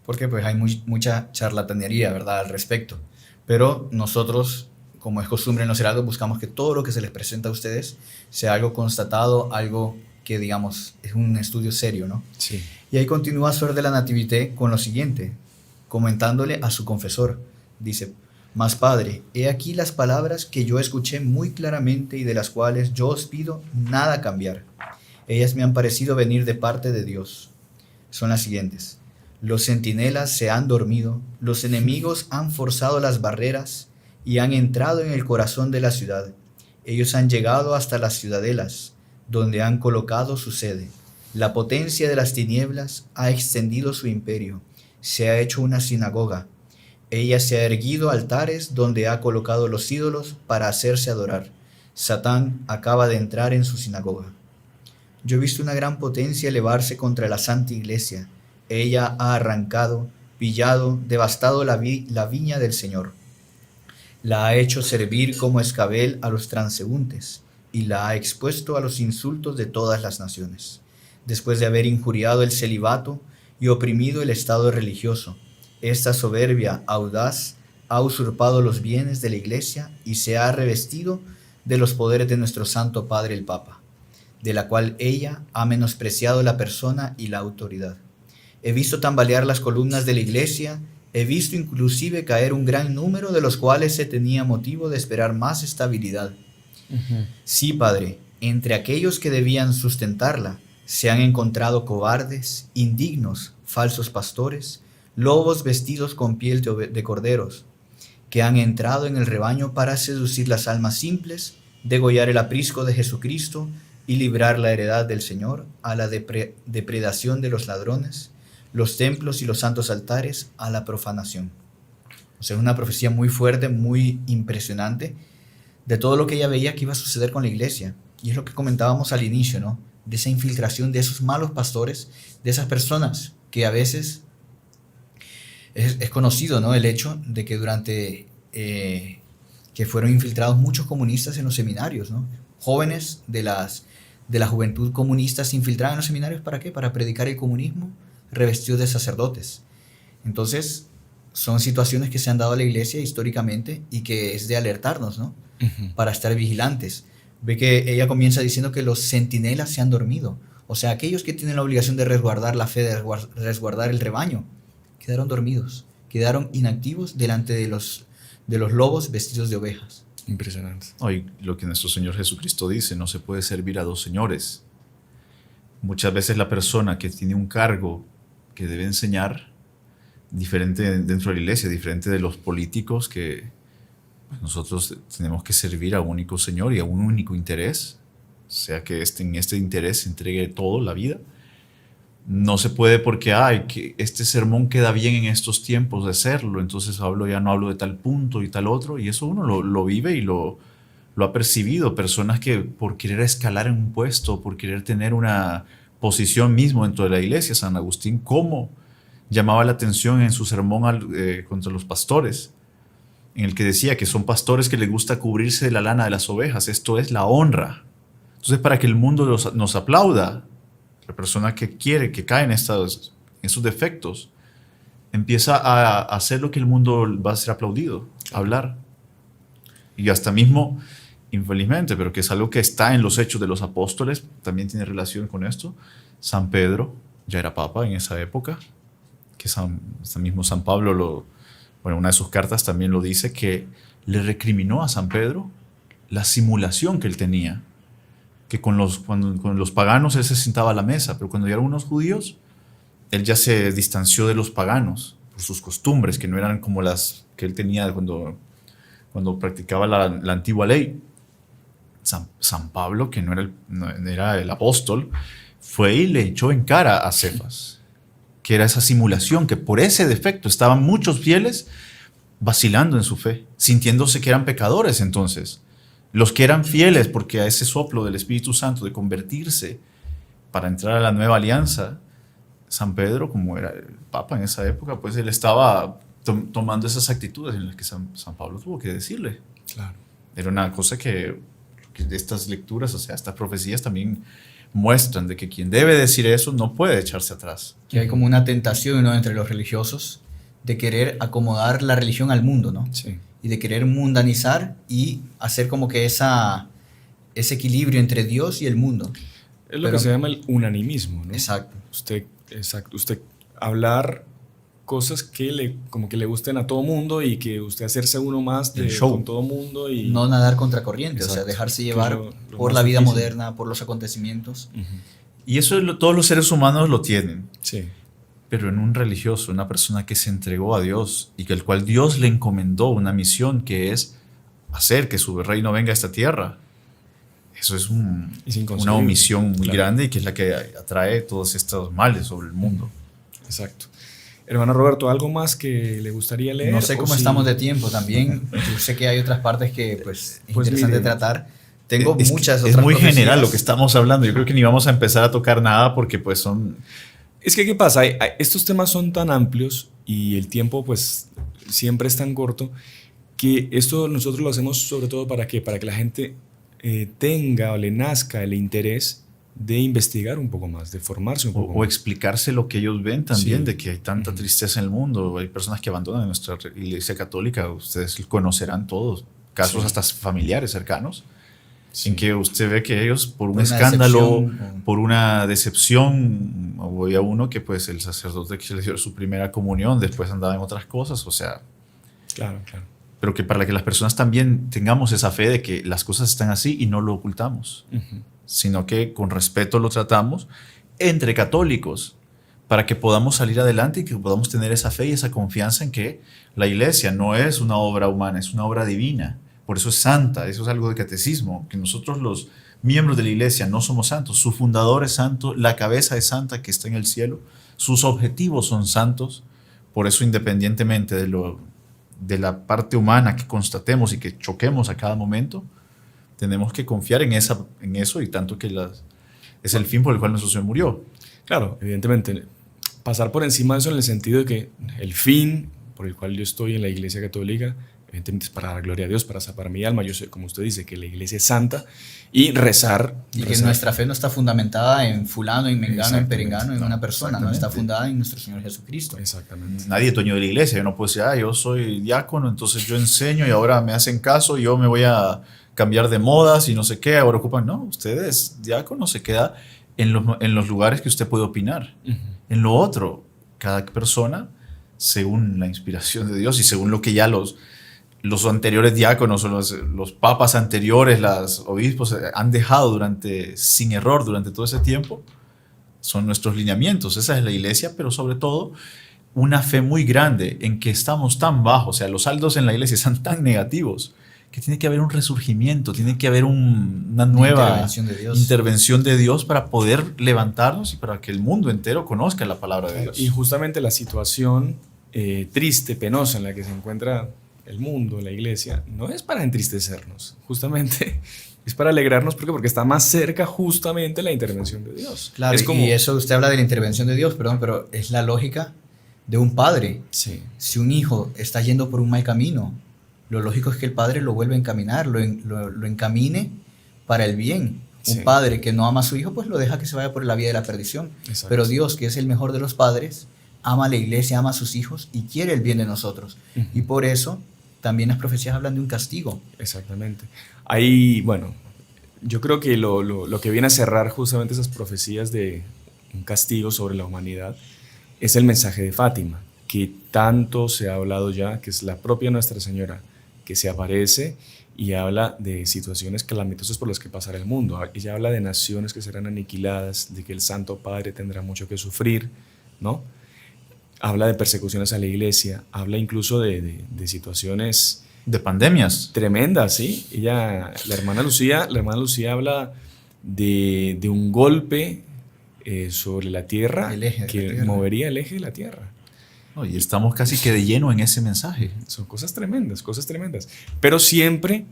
Porque pues hay mucha charlatanería, ¿verdad?, al respecto. Pero nosotros, como es costumbre en los heraldos, buscamos que todo lo que se les presenta a ustedes sea algo constatado, algo que, digamos, es un estudio serio, ¿no? Sí. Y ahí continúa Sor de la Nativité con lo siguiente, comentándole a su confesor. Dice, «Mas padre, he aquí las palabras que yo escuché muy claramente y de las cuales yo os pido nada cambiar. Ellas me han parecido venir de parte de Dios. Son las siguientes. Los centinelas se han dormido, los enemigos han forzado las barreras y han entrado en el corazón de la ciudad. Ellos han llegado hasta las ciudadelas, donde han colocado su sede. La potencia de las tinieblas ha extendido su imperio, se ha hecho una sinagoga. Ella se ha erguido altares donde ha colocado los ídolos para hacerse adorar. Satán acaba de entrar en su sinagoga. Yo he visto una gran potencia elevarse contra la Santa Iglesia. Ella ha arrancado, pillado, devastado la viña del Señor. La ha hecho servir como escabel a los transeúntes y la ha expuesto a los insultos de todas las naciones. Después de haber injuriado el celibato y oprimido el estado religioso, esta soberbia audaz ha usurpado los bienes de la Iglesia y se ha revestido de los poderes de nuestro Santo Padre el Papa, de la cual ella ha menospreciado la persona y la autoridad. He visto tambalear las columnas de la Iglesia, he visto inclusive caer un gran número de los cuales se tenía motivo de esperar más estabilidad. Sí, Padre, entre aquellos que debían sustentarla se han encontrado cobardes, indignos, falsos pastores, lobos vestidos con piel de corderos, que han entrado en el rebaño para seducir las almas simples, degollar el aprisco de Jesucristo y librar la heredad del Señor a la depredación de los ladrones, los templos y los santos altares a la profanación. O sea, es una profecía muy fuerte, muy impresionante, de todo lo que ella veía que iba a suceder con la iglesia. Y es lo que comentábamos al inicio, ¿no? De esa infiltración de esos malos pastores, de esas personas que a veces es conocido, ¿no? El hecho de que durante que fueron infiltrados muchos comunistas en los seminarios, ¿no? Jóvenes de la juventud comunista se infiltraban en los seminarios, ¿para qué? Para predicar el comunismo revestidos de sacerdotes. Entonces, son situaciones que se han dado a la iglesia históricamente y que es de alertarnos, ¿no? Para estar vigilantes. Ve que ella comienza diciendo que los centinelas se han dormido. O sea, aquellos que tienen la obligación de resguardar la fe, de resguardar el rebaño, quedaron dormidos, quedaron inactivos delante de los lobos vestidos de ovejas. Impresionante. Hoy lo que nuestro Señor Jesucristo dice, no se puede servir a dos señores. Muchas veces la persona que tiene un cargo que debe enseñar, diferente dentro de la iglesia, diferente de los políticos, que pues, nosotros tenemos que servir a un único Señor y a un único interés, sea que en este interés se entregue todo, la vida. No se puede porque que este sermón queda bien en estos tiempos de hacerlo, entonces ya no hablo de tal punto y tal otro, y eso uno lo vive y lo ha percibido. Personas que por querer escalar en un puesto, por querer tener una posición mismo dentro de la iglesia, San Agustín, ¿cómo llamaba la atención en su sermón contra los pastores? En el que decía que son pastores que les gusta cubrirse de la lana de las ovejas, esto es la honra. Entonces, para que el mundo nos aplauda, la persona que cae en esos defectos, empieza a hacer lo que el mundo va a ser aplaudido, hablar. Y hasta mismo, infelizmente, pero que es algo que está en los hechos de los apóstoles, también tiene relación con esto. San Pedro ya era papa en esa época, que hasta mismo San Pablo, una de sus cartas también lo dice, que le recriminó a San Pedro la simulación que él tenía, que con los paganos él se sentaba a la mesa, pero cuando llegaron unos judíos, él ya se distanció de los paganos por sus costumbres, que no eran como las que él tenía cuando practicaba la antigua ley. San Pablo, que no era el apóstol, fue y le echó en cara a Cefas, que era esa simulación, que por ese defecto estaban muchos fieles vacilando en su fe, sintiéndose que eran pecadores entonces. Los que eran fieles, porque a ese soplo del Espíritu Santo de convertirse para entrar a la nueva alianza, San Pedro, como era el Papa en esa época, pues él estaba tomando esas actitudes en las que San Pablo tuvo que decirle. Claro. Era una cosa que estas lecturas, o sea, estas profecías también muestran de que quien debe decir eso no puede echarse atrás. Que hay como una tentación, ¿no?, entre los religiosos de querer acomodar la religión al mundo, ¿no? Sí. Y de querer mundanizar y hacer como que ese equilibrio entre Dios y el mundo. Es lo que se llama el unanimismo, ¿no? Exacto. Usted hablar cosas que como que le gusten a todo mundo y que usted hacerse uno más El show. con todo mundo y No nadar contra corriente, o sea, Exacto. dejarse Que llevar es lo por más la vida difícil. moderna, por los acontecimientos. Ujú. Y eso todos los seres humanos lo tienen. Sí, Pero en un religioso, una persona que se entregó a Dios y que al cual Dios le encomendó una misión que es hacer que su reino venga a esta tierra. Eso es Es una inconcebible. omisión muy Claro. grande y que es la que atrae todos estos males sobre el mundo. exacto. Hermano Roberto, ¿algo más que le gustaría leer? No sé ¿O cómo si- estamos de tiempo también. Yo sé que hay otras partes que pues, es Pues interesante mire, tratar. Tengo Es muchas es otras muy profecías. general lo que estamos hablando. Yo creo que ni vamos a empezar a tocar nada porque pues son... Es que, ¿qué pasa? Estos temas son tan amplios y el tiempo, pues, siempre es tan corto que esto nosotros lo hacemos sobre todo ¿para qué? Para que la gente tenga o le nazca el interés de investigar un poco más, de formarse un poco O más. explicarse lo que ellos ven también, Sí. de que hay tanta tristeza en el mundo. Hay personas que abandonan nuestra iglesia católica. Ustedes conocerán todos, casos Sí. hasta familiares cercanos, Sí. en que usted ve que ellos, por un Por una escándalo, decepción, por una decepción, o había uno que pues el sacerdote que le dio su primera comunión, después andaba en otras cosas, o sea, Claro, claro. pero que para que las personas también tengamos esa fe de que las cosas están así y no lo ocultamos, Ujú. sino que con respeto lo tratamos entre católicos, para que podamos salir adelante y que podamos tener esa fe y esa confianza en que la iglesia no es una obra humana, es una obra divina. Por eso es santa, eso es algo de catecismo, que nosotros los miembros de la iglesia no somos santos, su fundador es santo, la cabeza es santa que está en el cielo, sus objetivos son santos, por eso independientemente de la parte humana que constatemos y que choquemos a cada momento, tenemos que confiar en eso y tanto que es el fin por el cual nuestro Señor murió. Claro, evidentemente, pasar por encima de eso en el sentido de que el fin por el cual yo estoy en la Iglesia Católica, evidentemente es para dar gloria a Dios, para mi alma. Yo sé, como usted dice, que la Iglesia es santa y rezar. Y que rezar. nuestra fe no está fundamentada en fulano, en mengano, en Exactamente. perengano, en No, una persona, no está exactamente. fundada en nuestro Señor Jesucristo. Exactamente. Nadie es dueño de la iglesia. Yo no puedo decir, yo soy diácono, entonces yo enseño y ahora me hacen caso y yo me voy a cambiar de modas y no sé qué. Ahora ocupan. No, usted es diácono, se queda en los lugares que usted puede opinar. Ujú. En lo otro, cada persona, según la inspiración de Dios y según lo que ya los anteriores diáconos o los papas anteriores, los obispos han dejado sin error durante todo ese tiempo, son nuestros lineamientos. Esa es la iglesia, pero sobre todo una fe muy grande en que estamos tan bajos, o sea, los saldos en la iglesia están tan negativos, que tiene que haber un resurgimiento, tiene que haber una nueva Intervención de Dios. intervención de Dios para poder levantarnos y para que el mundo entero conozca la palabra de Dios. Y justamente la situación triste, penosa en la que se encuentra el mundo, la iglesia, no es para entristecernos, justamente es para alegrarnos. ¿Por qué? Porque está más cerca justamente la intervención de Dios. Claro, es como, y eso usted habla de la intervención de Dios, perdón, pero es la lógica de un padre. sí, Si un hijo está yendo por un mal camino, lo lógico es que el padre lo vuelva a encaminar, lo encamine para el bien. Un Sí. padre que no ama a su hijo, pues lo deja que se vaya por la vía de la perdición. exacto. Pero Dios, que es el mejor de los padres, ama a la iglesia, ama a sus hijos y quiere el bien de nosotros. Ujú. Y por eso también las profecías hablan de un castigo. Exactamente. Ahí, bueno, yo creo que lo que viene a cerrar justamente esas profecías de un castigo sobre la humanidad es el mensaje de Fátima, que tanto se ha hablado ya, que es la propia Nuestra Señora que se aparece y habla de situaciones calamitosas por las que pasará el mundo. Ella habla de naciones que serán aniquiladas, de que el Santo Padre tendrá mucho que sufrir, ¿no? Habla de persecuciones a la iglesia, habla incluso de situaciones De pandemias. tremendas, ¿sí? La hermana Lucía habla de un golpe sobre la tierra, El eje de que la tierra. movería el eje de la tierra. No, y estamos casi que de lleno en ese mensaje. Son cosas tremendas, pero siempre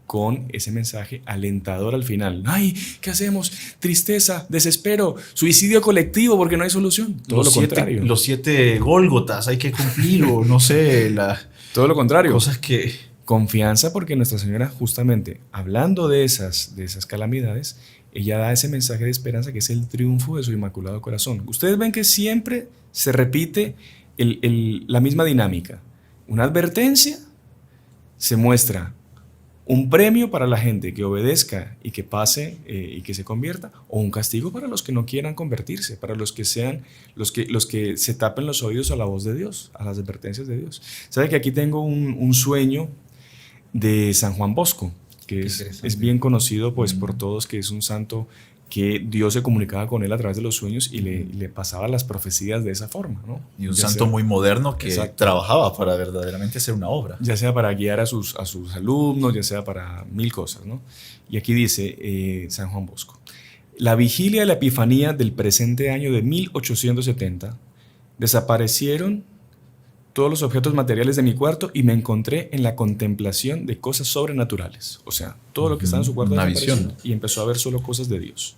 con ese mensaje alentador al final. ¡Ay, qué hacemos! Tristeza, desespero, suicidio colectivo porque no hay solución. Todo lo contrario. Los 7 Gólgotas hay que cumplir, o no sé, Todo lo contrario. cosas que... Confianza, porque Nuestra Señora, justamente hablando de esas calamidades, ella da ese mensaje de esperanza que es el triunfo de su Inmaculado Corazón. Ustedes ven que siempre se repite la misma dinámica. Una advertencia, se muestra un premio para la gente que obedezca y que pase y que se convierta, o un castigo para los que no quieran convertirse, para los que sean los que se tapen los oídos a la voz de Dios, a las advertencias de Dios. ¿Sabe que aquí tengo un sueño de San Juan Bosco, que es bien conocido pues por todos, que es un santo que Dios se comunicaba con él a través de los sueños y le pasaba las profecías de esa forma, ¿no? Y un santo muy moderno que Exacto. trabajaba para verdaderamente hacer una obra. Ya sea para guiar a sus alumnos, ya sea para mil cosas, ¿no? Y aquí dice San Juan Bosco: la vigilia de la Epifanía del presente año de 1870 desaparecieron todos los objetos materiales de mi cuarto y me encontré en la contemplación de cosas sobrenaturales. O sea, todo lo que estaba en su cuarto Una desapareció visión. y empezó a ver solo cosas de Dios.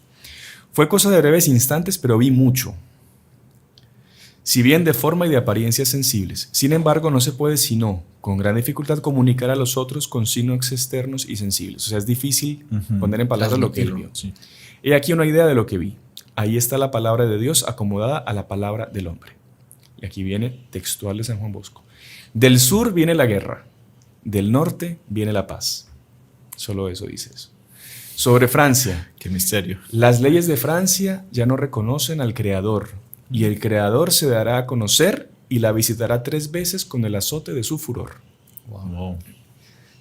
Fue cosa de breves instantes, pero vi mucho. Si bien de forma y de apariencias sensibles, sin embargo no se puede sino, con gran dificultad, comunicar a los otros con signos externos y sensibles. O sea, es difícil poner en palabras lo que él vio. Sí. He aquí una idea de lo que vi. Ahí está la palabra de Dios acomodada a la palabra del hombre. Y aquí viene textual de San Juan Bosco. Del sur viene la guerra, del norte viene la paz. Solo eso dice eso. Sobre Francia, Qué misterio. las leyes de Francia ya no reconocen al Creador, y el Creador se dará a conocer y la visitará 3 veces con el azote de su furor. Wow.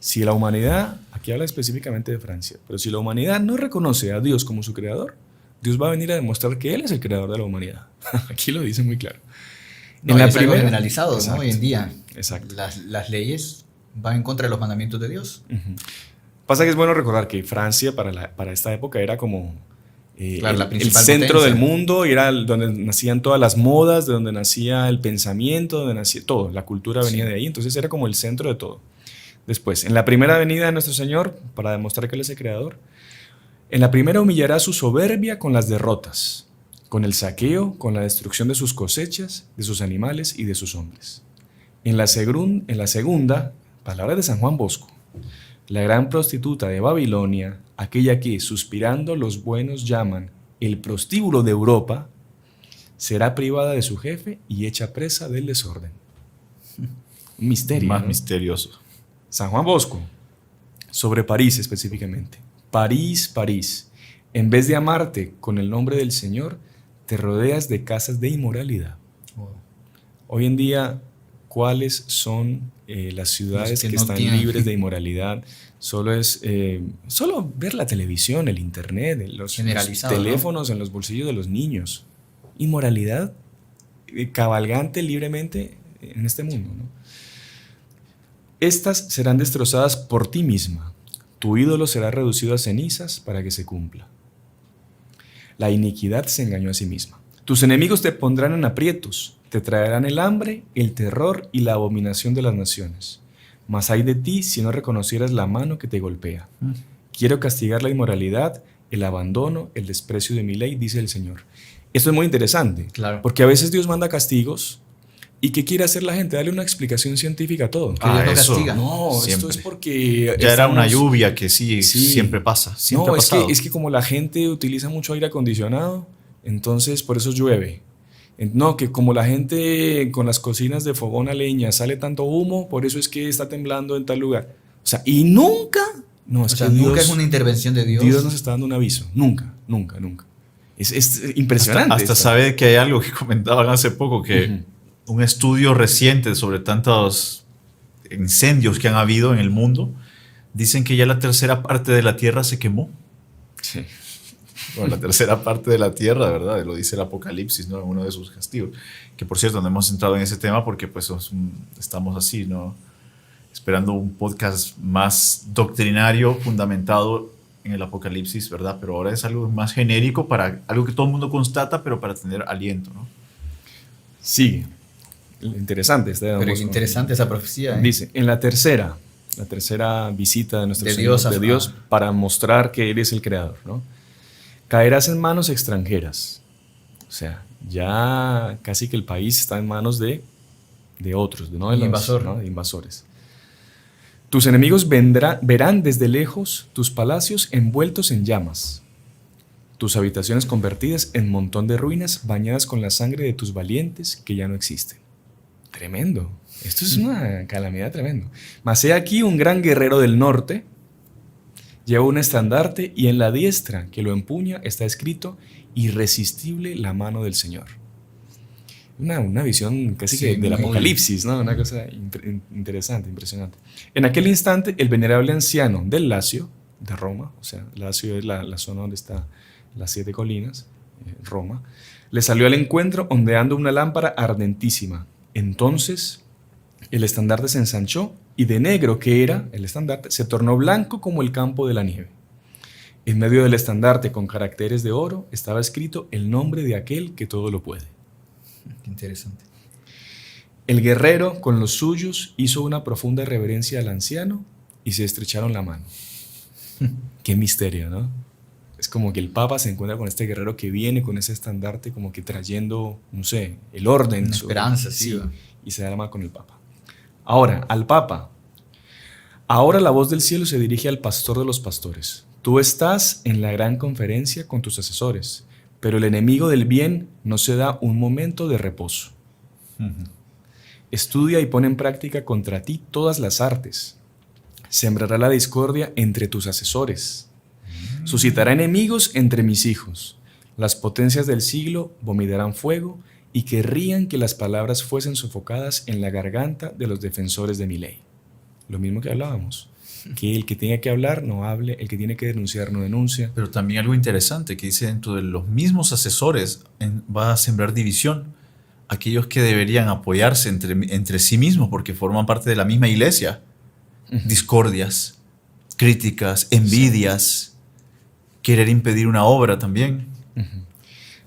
Si la humanidad, aquí habla específicamente de Francia, pero si la humanidad no reconoce a Dios como su Creador, Dios va a venir a demostrar que Él es el Creador de la humanidad. Aquí lo dice muy claro. No, es algo generalizado, ¿no? Exacto. Hoy en día. Exacto. Las leyes van en contra de los mandamientos de Dios. Ujú. Pasa que es bueno recordar que Francia para esta época era como Claro, la el principal centro potencia. del mundo, y era donde nacían todas las modas, de donde nacía el pensamiento, donde nacía todo, la cultura venía de ahí, entonces era como el centro de todo. Después, en la primera venida de nuestro Señor, para demostrar que Él es el Creador, en la primera humillará su soberbia con las derrotas, con el saqueo, con la destrucción de sus cosechas, de sus animales y de sus hombres. En la segunda, palabra de San Juan Bosco, la gran prostituta de Babilonia, aquella que, suspirando, los buenos llaman el prostíbulo de Europa, será privada de su jefe y hecha presa del desorden. Un misterio, Más ¿no? misterioso. San Juan Bosco, sobre París específicamente. París, París, en vez de amarte con el nombre del Señor, te rodeas de casas de inmoralidad. Hoy en día, ¿cuáles son las ciudades que no están tienen. libres de inmoralidad? Solo ver la televisión, el internet, los Generalizado, teléfonos en los bolsillos de los niños. Inmoralidad cabalgante libremente en este mundo, ¿no? Estas serán destrozadas por ti misma. Tu ídolo será reducido a cenizas para que se cumpla. La iniquidad se engañó a sí misma. Tus enemigos te pondrán en aprietos, te traerán el hambre, el terror y la abominación de las naciones. Mas ay de ti si no reconocieras la mano que te golpea. Quiero castigar la inmoralidad, el abandono, el desprecio de mi ley, dice el Señor. Esto es muy interesante, Claro. porque a veces Dios manda castigos. ¿Y qué quiere hacer la gente? Darle una explicación científica a todo. Que Dios no eso. castiga. No, Siempre. esto es porque Ya era una estamos- lluvia que sí, Sí. siempre pasa. Siempre No, ha pasado. es que como la gente utiliza mucho aire acondicionado, entonces por eso llueve. No, que como la gente con las cocinas de fogón a leña sale tanto humo, por eso es que está temblando en tal lugar. O sea, y nunca, no, es O sea, que nunca Dios, es una intervención de Dios. Dios nos está dando un aviso. Nunca, nunca, nunca. Es impresionante. Hasta esto. sabe que hay algo que comentaban hace poco, que Ujú. un estudio reciente sobre tantos incendios que han habido en el mundo, dicen que ya la tercera parte de la Tierra se quemó. Sí. Bueno, la tercera parte de la Tierra, ¿verdad? Lo dice el Apocalipsis, ¿no? En uno de sus castigos. Que por cierto, no hemos entrado en ese tema porque pues estamos así, ¿no? Esperando un podcast más doctrinario, fundamentado en el Apocalipsis, ¿verdad? Pero ahora es algo más genérico, para algo que todo el mundo constata, pero para tener aliento, ¿no? Sigue. Interesante. Pero es interesante esa profecía. Dice, en la tercera visita de nuestro De Señor, Dios, de Dios, para mostrar que Él es el Creador, ¿no? Caerás en manos extranjeras. O sea, ya casi que el país está en manos de otros, ¿no? De los Invasor. ¿no? De invasores. Tus enemigos verán desde lejos tus palacios envueltos en llamas, tus habitaciones convertidas en montón de ruinas bañadas con la sangre de tus valientes que ya no existen. Tremendo. Esto es una calamidad tremenda. Mas he aquí un gran guerrero del norte, lleva un estandarte y en la diestra que lo empuña está escrito: irresistible la mano del Señor. Una visión casi que del Apocalipsis, ¿no? Una cosa interesante, impresionante. En aquel instante, el venerable anciano del Lacio, de Roma, o sea, Lacio es la zona donde están las 7 colinas, Roma, le salió al encuentro ondeando una lámpara ardentísima. Entonces, el estandarte se ensanchó y de negro que era el estandarte, se tornó blanco como el campo de la nieve. En medio del estandarte, con caracteres de oro, estaba escrito el nombre de aquel que todo lo puede. Qué interesante. El guerrero, con los suyos, hizo una profunda reverencia al anciano y se estrecharon la mano. Qué misterio, ¿no? Es como que el Papa se encuentra con este guerrero que viene con ese estandarte como que trayendo, no sé, el orden. Una esperanza, sí. Y se da la mano con el Papa. Ahora, al Papa. Ahora la voz del cielo se dirige al pastor de los pastores. Tú estás en la gran conferencia con tus asesores, pero el enemigo del bien no se da un momento de reposo. Estudia y pone en práctica contra ti todas las artes. Sembrará la discordia entre tus asesores. Suscitará enemigos entre mis hijos. Las potencias del siglo vomitarán fuego y querrían que las palabras fuesen sofocadas en la garganta de los defensores de mi ley. Lo mismo que hablábamos. Que el que tenga que hablar no hable, el que tiene que denunciar no denuncia. Pero también algo interesante que dice, dentro de los mismos asesores va a sembrar división. Aquellos que deberían apoyarse entre sí mismos porque forman parte de la misma iglesia. Discordias, críticas, envidias, querer impedir una obra también.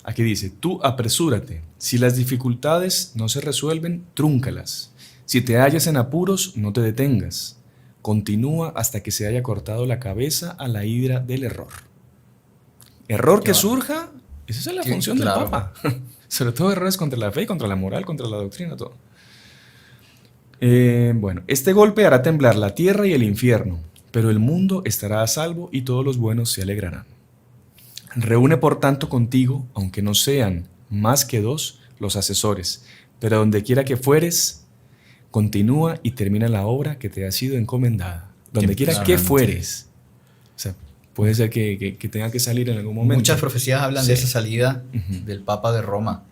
Aquí dice, tú apresúrate. Si las dificultades no se resuelven, trúncalas. Si te hallas en apuros, no te detengas. Continúa hasta que se haya cortado la cabeza a la hidra del error. Error que surja, esa es la función del Papa. Sobre todo errores contra la fe, contra la moral, contra la doctrina, todo. Bueno, este golpe hará temblar la tierra y el infierno, pero el mundo estará a salvo y todos los buenos se alegrarán. Reúne por tanto contigo, aunque no sean más que 2, los asesores, pero donde quiera que fueres, continúa y termina la obra que te ha sido encomendada. Donde quiera que fueres. O sea, puede ser que tenga que salir en algún momento. Muchas profecías hablan de esa salida del Papa de Roma,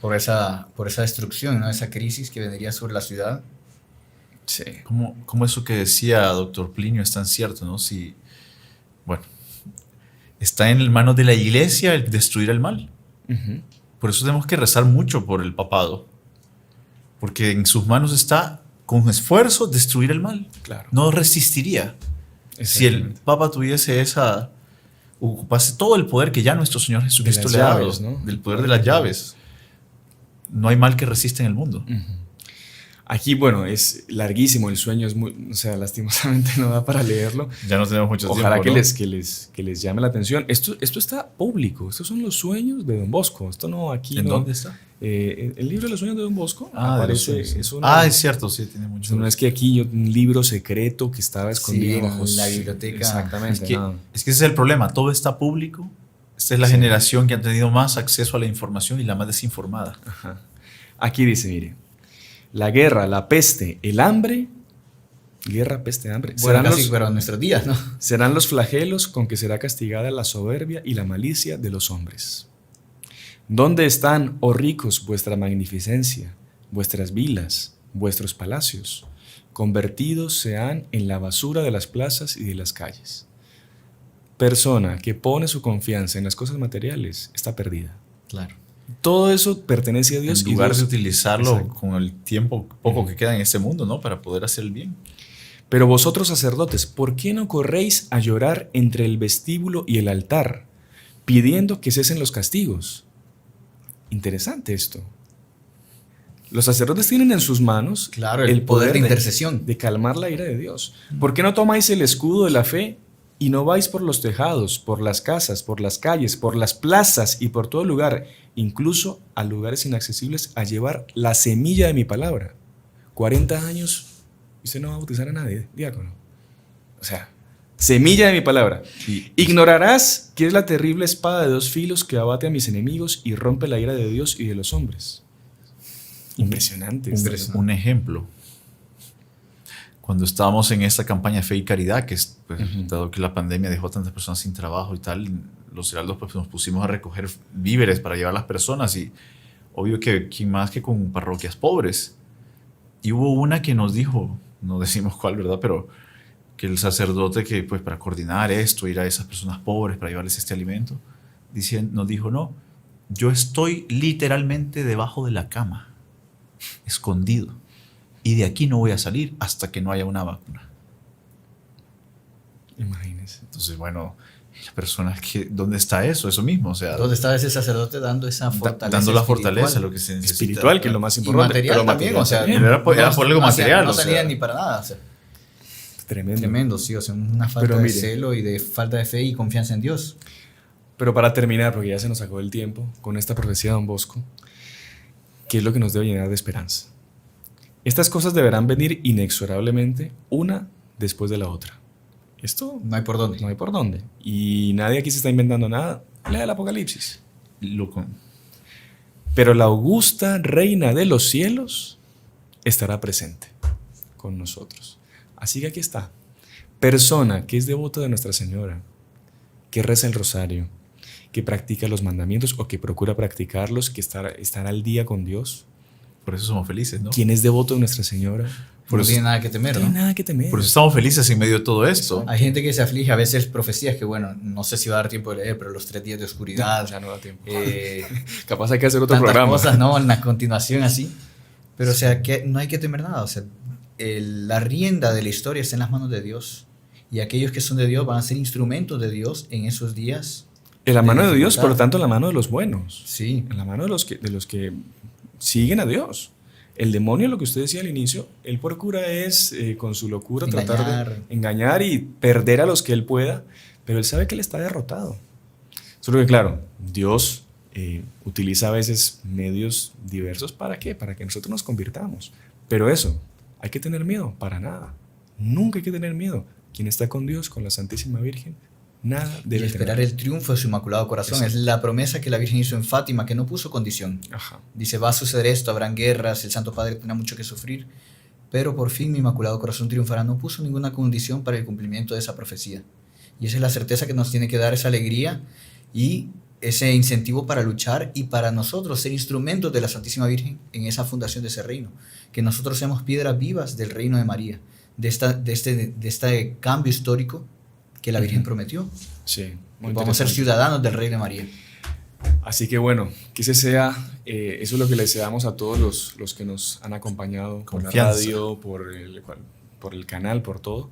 por esa destrucción, ¿no? Esa crisis que vendría sobre la ciudad. Sí. Como eso que decía doctor Plinio es tan cierto, ¿no? Si, bueno, está en manos de la iglesia el destruir el mal. Por eso tenemos que rezar mucho por el papado. Porque en sus manos está, con esfuerzo, destruir el mal. Claro. No resistiría. Si el Papa tuviese ocupase todo el poder que ya nuestro Señor Jesucristo le ha dado, ¿no? Del poder de las llaves, no hay mal que resista en el mundo. Aquí, bueno, es larguísimo, el sueño es muy, o sea, lastimosamente no da para leerlo. Ya no tenemos mucho tiempo. Ojalá que, ¿no? que les llame la atención. Esto está público, estos son los sueños de Don Bosco. Esto no aquí. ¿En no, dónde está? El libro de los sueños de Don Bosco aparece. Es cierto, sí, tiene mucho. No es que aquí un libro secreto que estaba escondido bajo la biblioteca. Exactamente. Es que ese es el problema, todo está público. Esta es la generación que ha tenido más acceso a la información y la más desinformada. Ajá. Aquí dice, mire. La guerra, la peste, el hambre, guerra, peste, hambre, bueno, pero en nuestros días, ¿no? Serán los flagelos con que será castigada la soberbia y la malicia de los hombres. ¿Dónde están, oh ricos, vuestra magnificencia, vuestras vilas, vuestros palacios? Convertidos sean en la basura de las plazas y de las calles. Persona que pone su confianza en las cosas materiales está perdida. Claro. Todo eso pertenece a Dios. En lugar Dios, de utilizarlo exacto, con el tiempo poco que queda en este mundo, ¿no? Para poder hacer el bien. Pero vosotros sacerdotes, ¿por qué no corréis a llorar entre el vestíbulo y el altar, pidiendo que cesen los castigos? Interesante esto. Los sacerdotes tienen en sus manos Claro, el poder de intercesión. de calmar la ira de Dios. ¿Por qué no tomáis el escudo de la fe y no vais por los tejados, por las casas, por las calles, por las plazas y por todo lugar, incluso a lugares inaccesibles, a llevar la semilla de mi palabra? 40 años y usted no va a bautizar a nadie, diácono. O sea, semilla de mi palabra. Ignorarás que es la terrible espada de dos filos que abate a mis enemigos y rompe la ira de Dios y de los hombres. Impresionante. Un ejemplo. Cuando estábamos en esta campaña Fe y Caridad, que es, pues, dado que la pandemia dejó a tantas personas sin trabajo y tal, los heraldos pues, nos pusimos a recoger víveres para llevar a las personas, y obvio que quién más que con parroquias pobres. Y hubo una que nos dijo, no decimos cuál, ¿verdad? Pero que el sacerdote que pues para coordinar esto, ir a esas personas pobres para llevarles este alimento, nos dijo, no, yo estoy literalmente debajo de la cama, escondido, y de aquí no voy a salir hasta que no haya una vacuna. Imagínense. Entonces, bueno, las personas que, ¿dónde está eso? Eso mismo, o sea, ¿Dónde está ese sacerdote dando esa fortaleza? dando la espiritual? fortaleza, lo que se necesita. Espiritual, que es lo más Y importante. material pero también, o sea, también. Era por algo material. No o sea, salía ni para nada. O sea, Tremendo. tremendo, sí, o sea, una falta Pero de mire, celo y de falta de fe y confianza en Dios. Pero para terminar, porque ya se nos acabó el tiempo, con esta profecía de Don Bosco, ¿qué es lo que nos debe llenar de esperanza? Estas cosas deberán venir inexorablemente, una después de la otra. Esto No hay por dónde. no hay por dónde. Y nadie aquí se está inventando nada. Lea el Apocalipsis. Pero la augusta reina de los cielos estará presente con nosotros. Así que aquí está. Persona que es devota de Nuestra Señora, que reza el rosario, que practica los mandamientos o que procura practicarlos, que estar al día con Dios. Por eso somos felices, ¿no? Quien es devoto de Nuestra Señora, Por No eso, tiene nada que temer, no ¿no? tiene nada que temer. por eso estamos felices en medio de todo esto. Hay gente que se aflige a veces profecías que, bueno, no sé si va a dar tiempo de leer, pero los 3 días de oscuridad, Ya no da tiempo. eh, Capaz hay que hacer otro tantas programa. cosas, ¿no? En la continuación así. Pero, o sea, que no hay que temer nada. O sea, la rienda de la historia está en las manos de Dios. Y aquellos que son de Dios van a ser instrumentos de Dios en esos días. En la mano de Dios, dificultad. por lo tanto, en la mano de los buenos. Sí. En la mano de los que siguen a Dios. El demonio, lo que usted decía al inicio, él procura es, con su locura, tratar de engañar y perder a los que él pueda, pero él sabe que él está derrotado. Solo que, claro, Dios utiliza a veces medios diversos. ¿Para qué? Para que nosotros nos convirtamos. Pero eso, ¿hay que tener miedo? Para nada. Nunca hay que tener miedo. Quien está con Dios, con la Santísima Virgen, nada Y debe esperar tener. el triunfo de su Inmaculado Corazón. Exacto. Es la promesa que la Virgen hizo en Fátima, que no puso condición. Ajá. Dice, va a suceder esto, habrán guerras, el Santo Padre tendrá mucho que sufrir, pero por fin mi Inmaculado Corazón triunfará. No puso ninguna condición para el cumplimiento de esa profecía. Y esa es la certeza que nos tiene que dar esa alegría y ese incentivo para luchar y para nosotros ser instrumentos de la Santísima Virgen en esa fundación de ese reino. Que nosotros seamos piedras vivas del reino de María, de este cambio histórico que la Virgen prometió. Sí. muy Vamos a ser interesante. ciudadanos del reino de María. Así que bueno, que ese sea, eso es lo que le deseamos a todos los que nos han acompañado por la Confianza. radio, por el canal, por todo.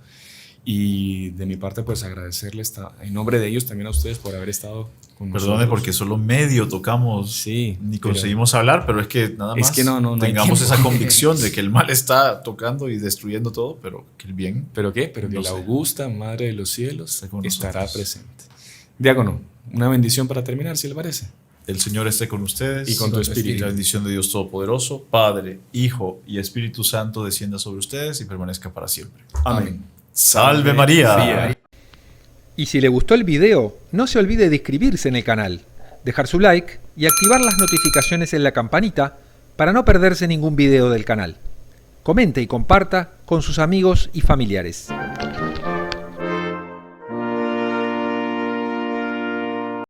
Y de mi parte, pues agradecerles en nombre de ellos también a ustedes por haber estado con nosotros. Perdone porque solo medio tocamos, Sí, ni pero- conseguimos hablar, pero es que nada Es más que no hay tengamos tiempo. esa convicción de que el mal está tocando y destruyendo todo, pero que el bien. ¿Pero qué? Pero que No la sé. augusta Madre de los Cielos Está con estará nosotros. presente. Diácono, una bendición para terminar, si le parece. El Señor esté con ustedes Y con tu espíritu. Y la bendición de Dios Todopoderoso, Padre, Hijo y Espíritu Santo descienda sobre ustedes y permanezca para siempre. Amén. ¡Salve María! María. Y si le gustó el video, no se olvide de inscribirse en el canal, dejar su like y activar las notificaciones en la campanita para no perderse ningún video del canal. Comente y comparta con sus amigos y familiares.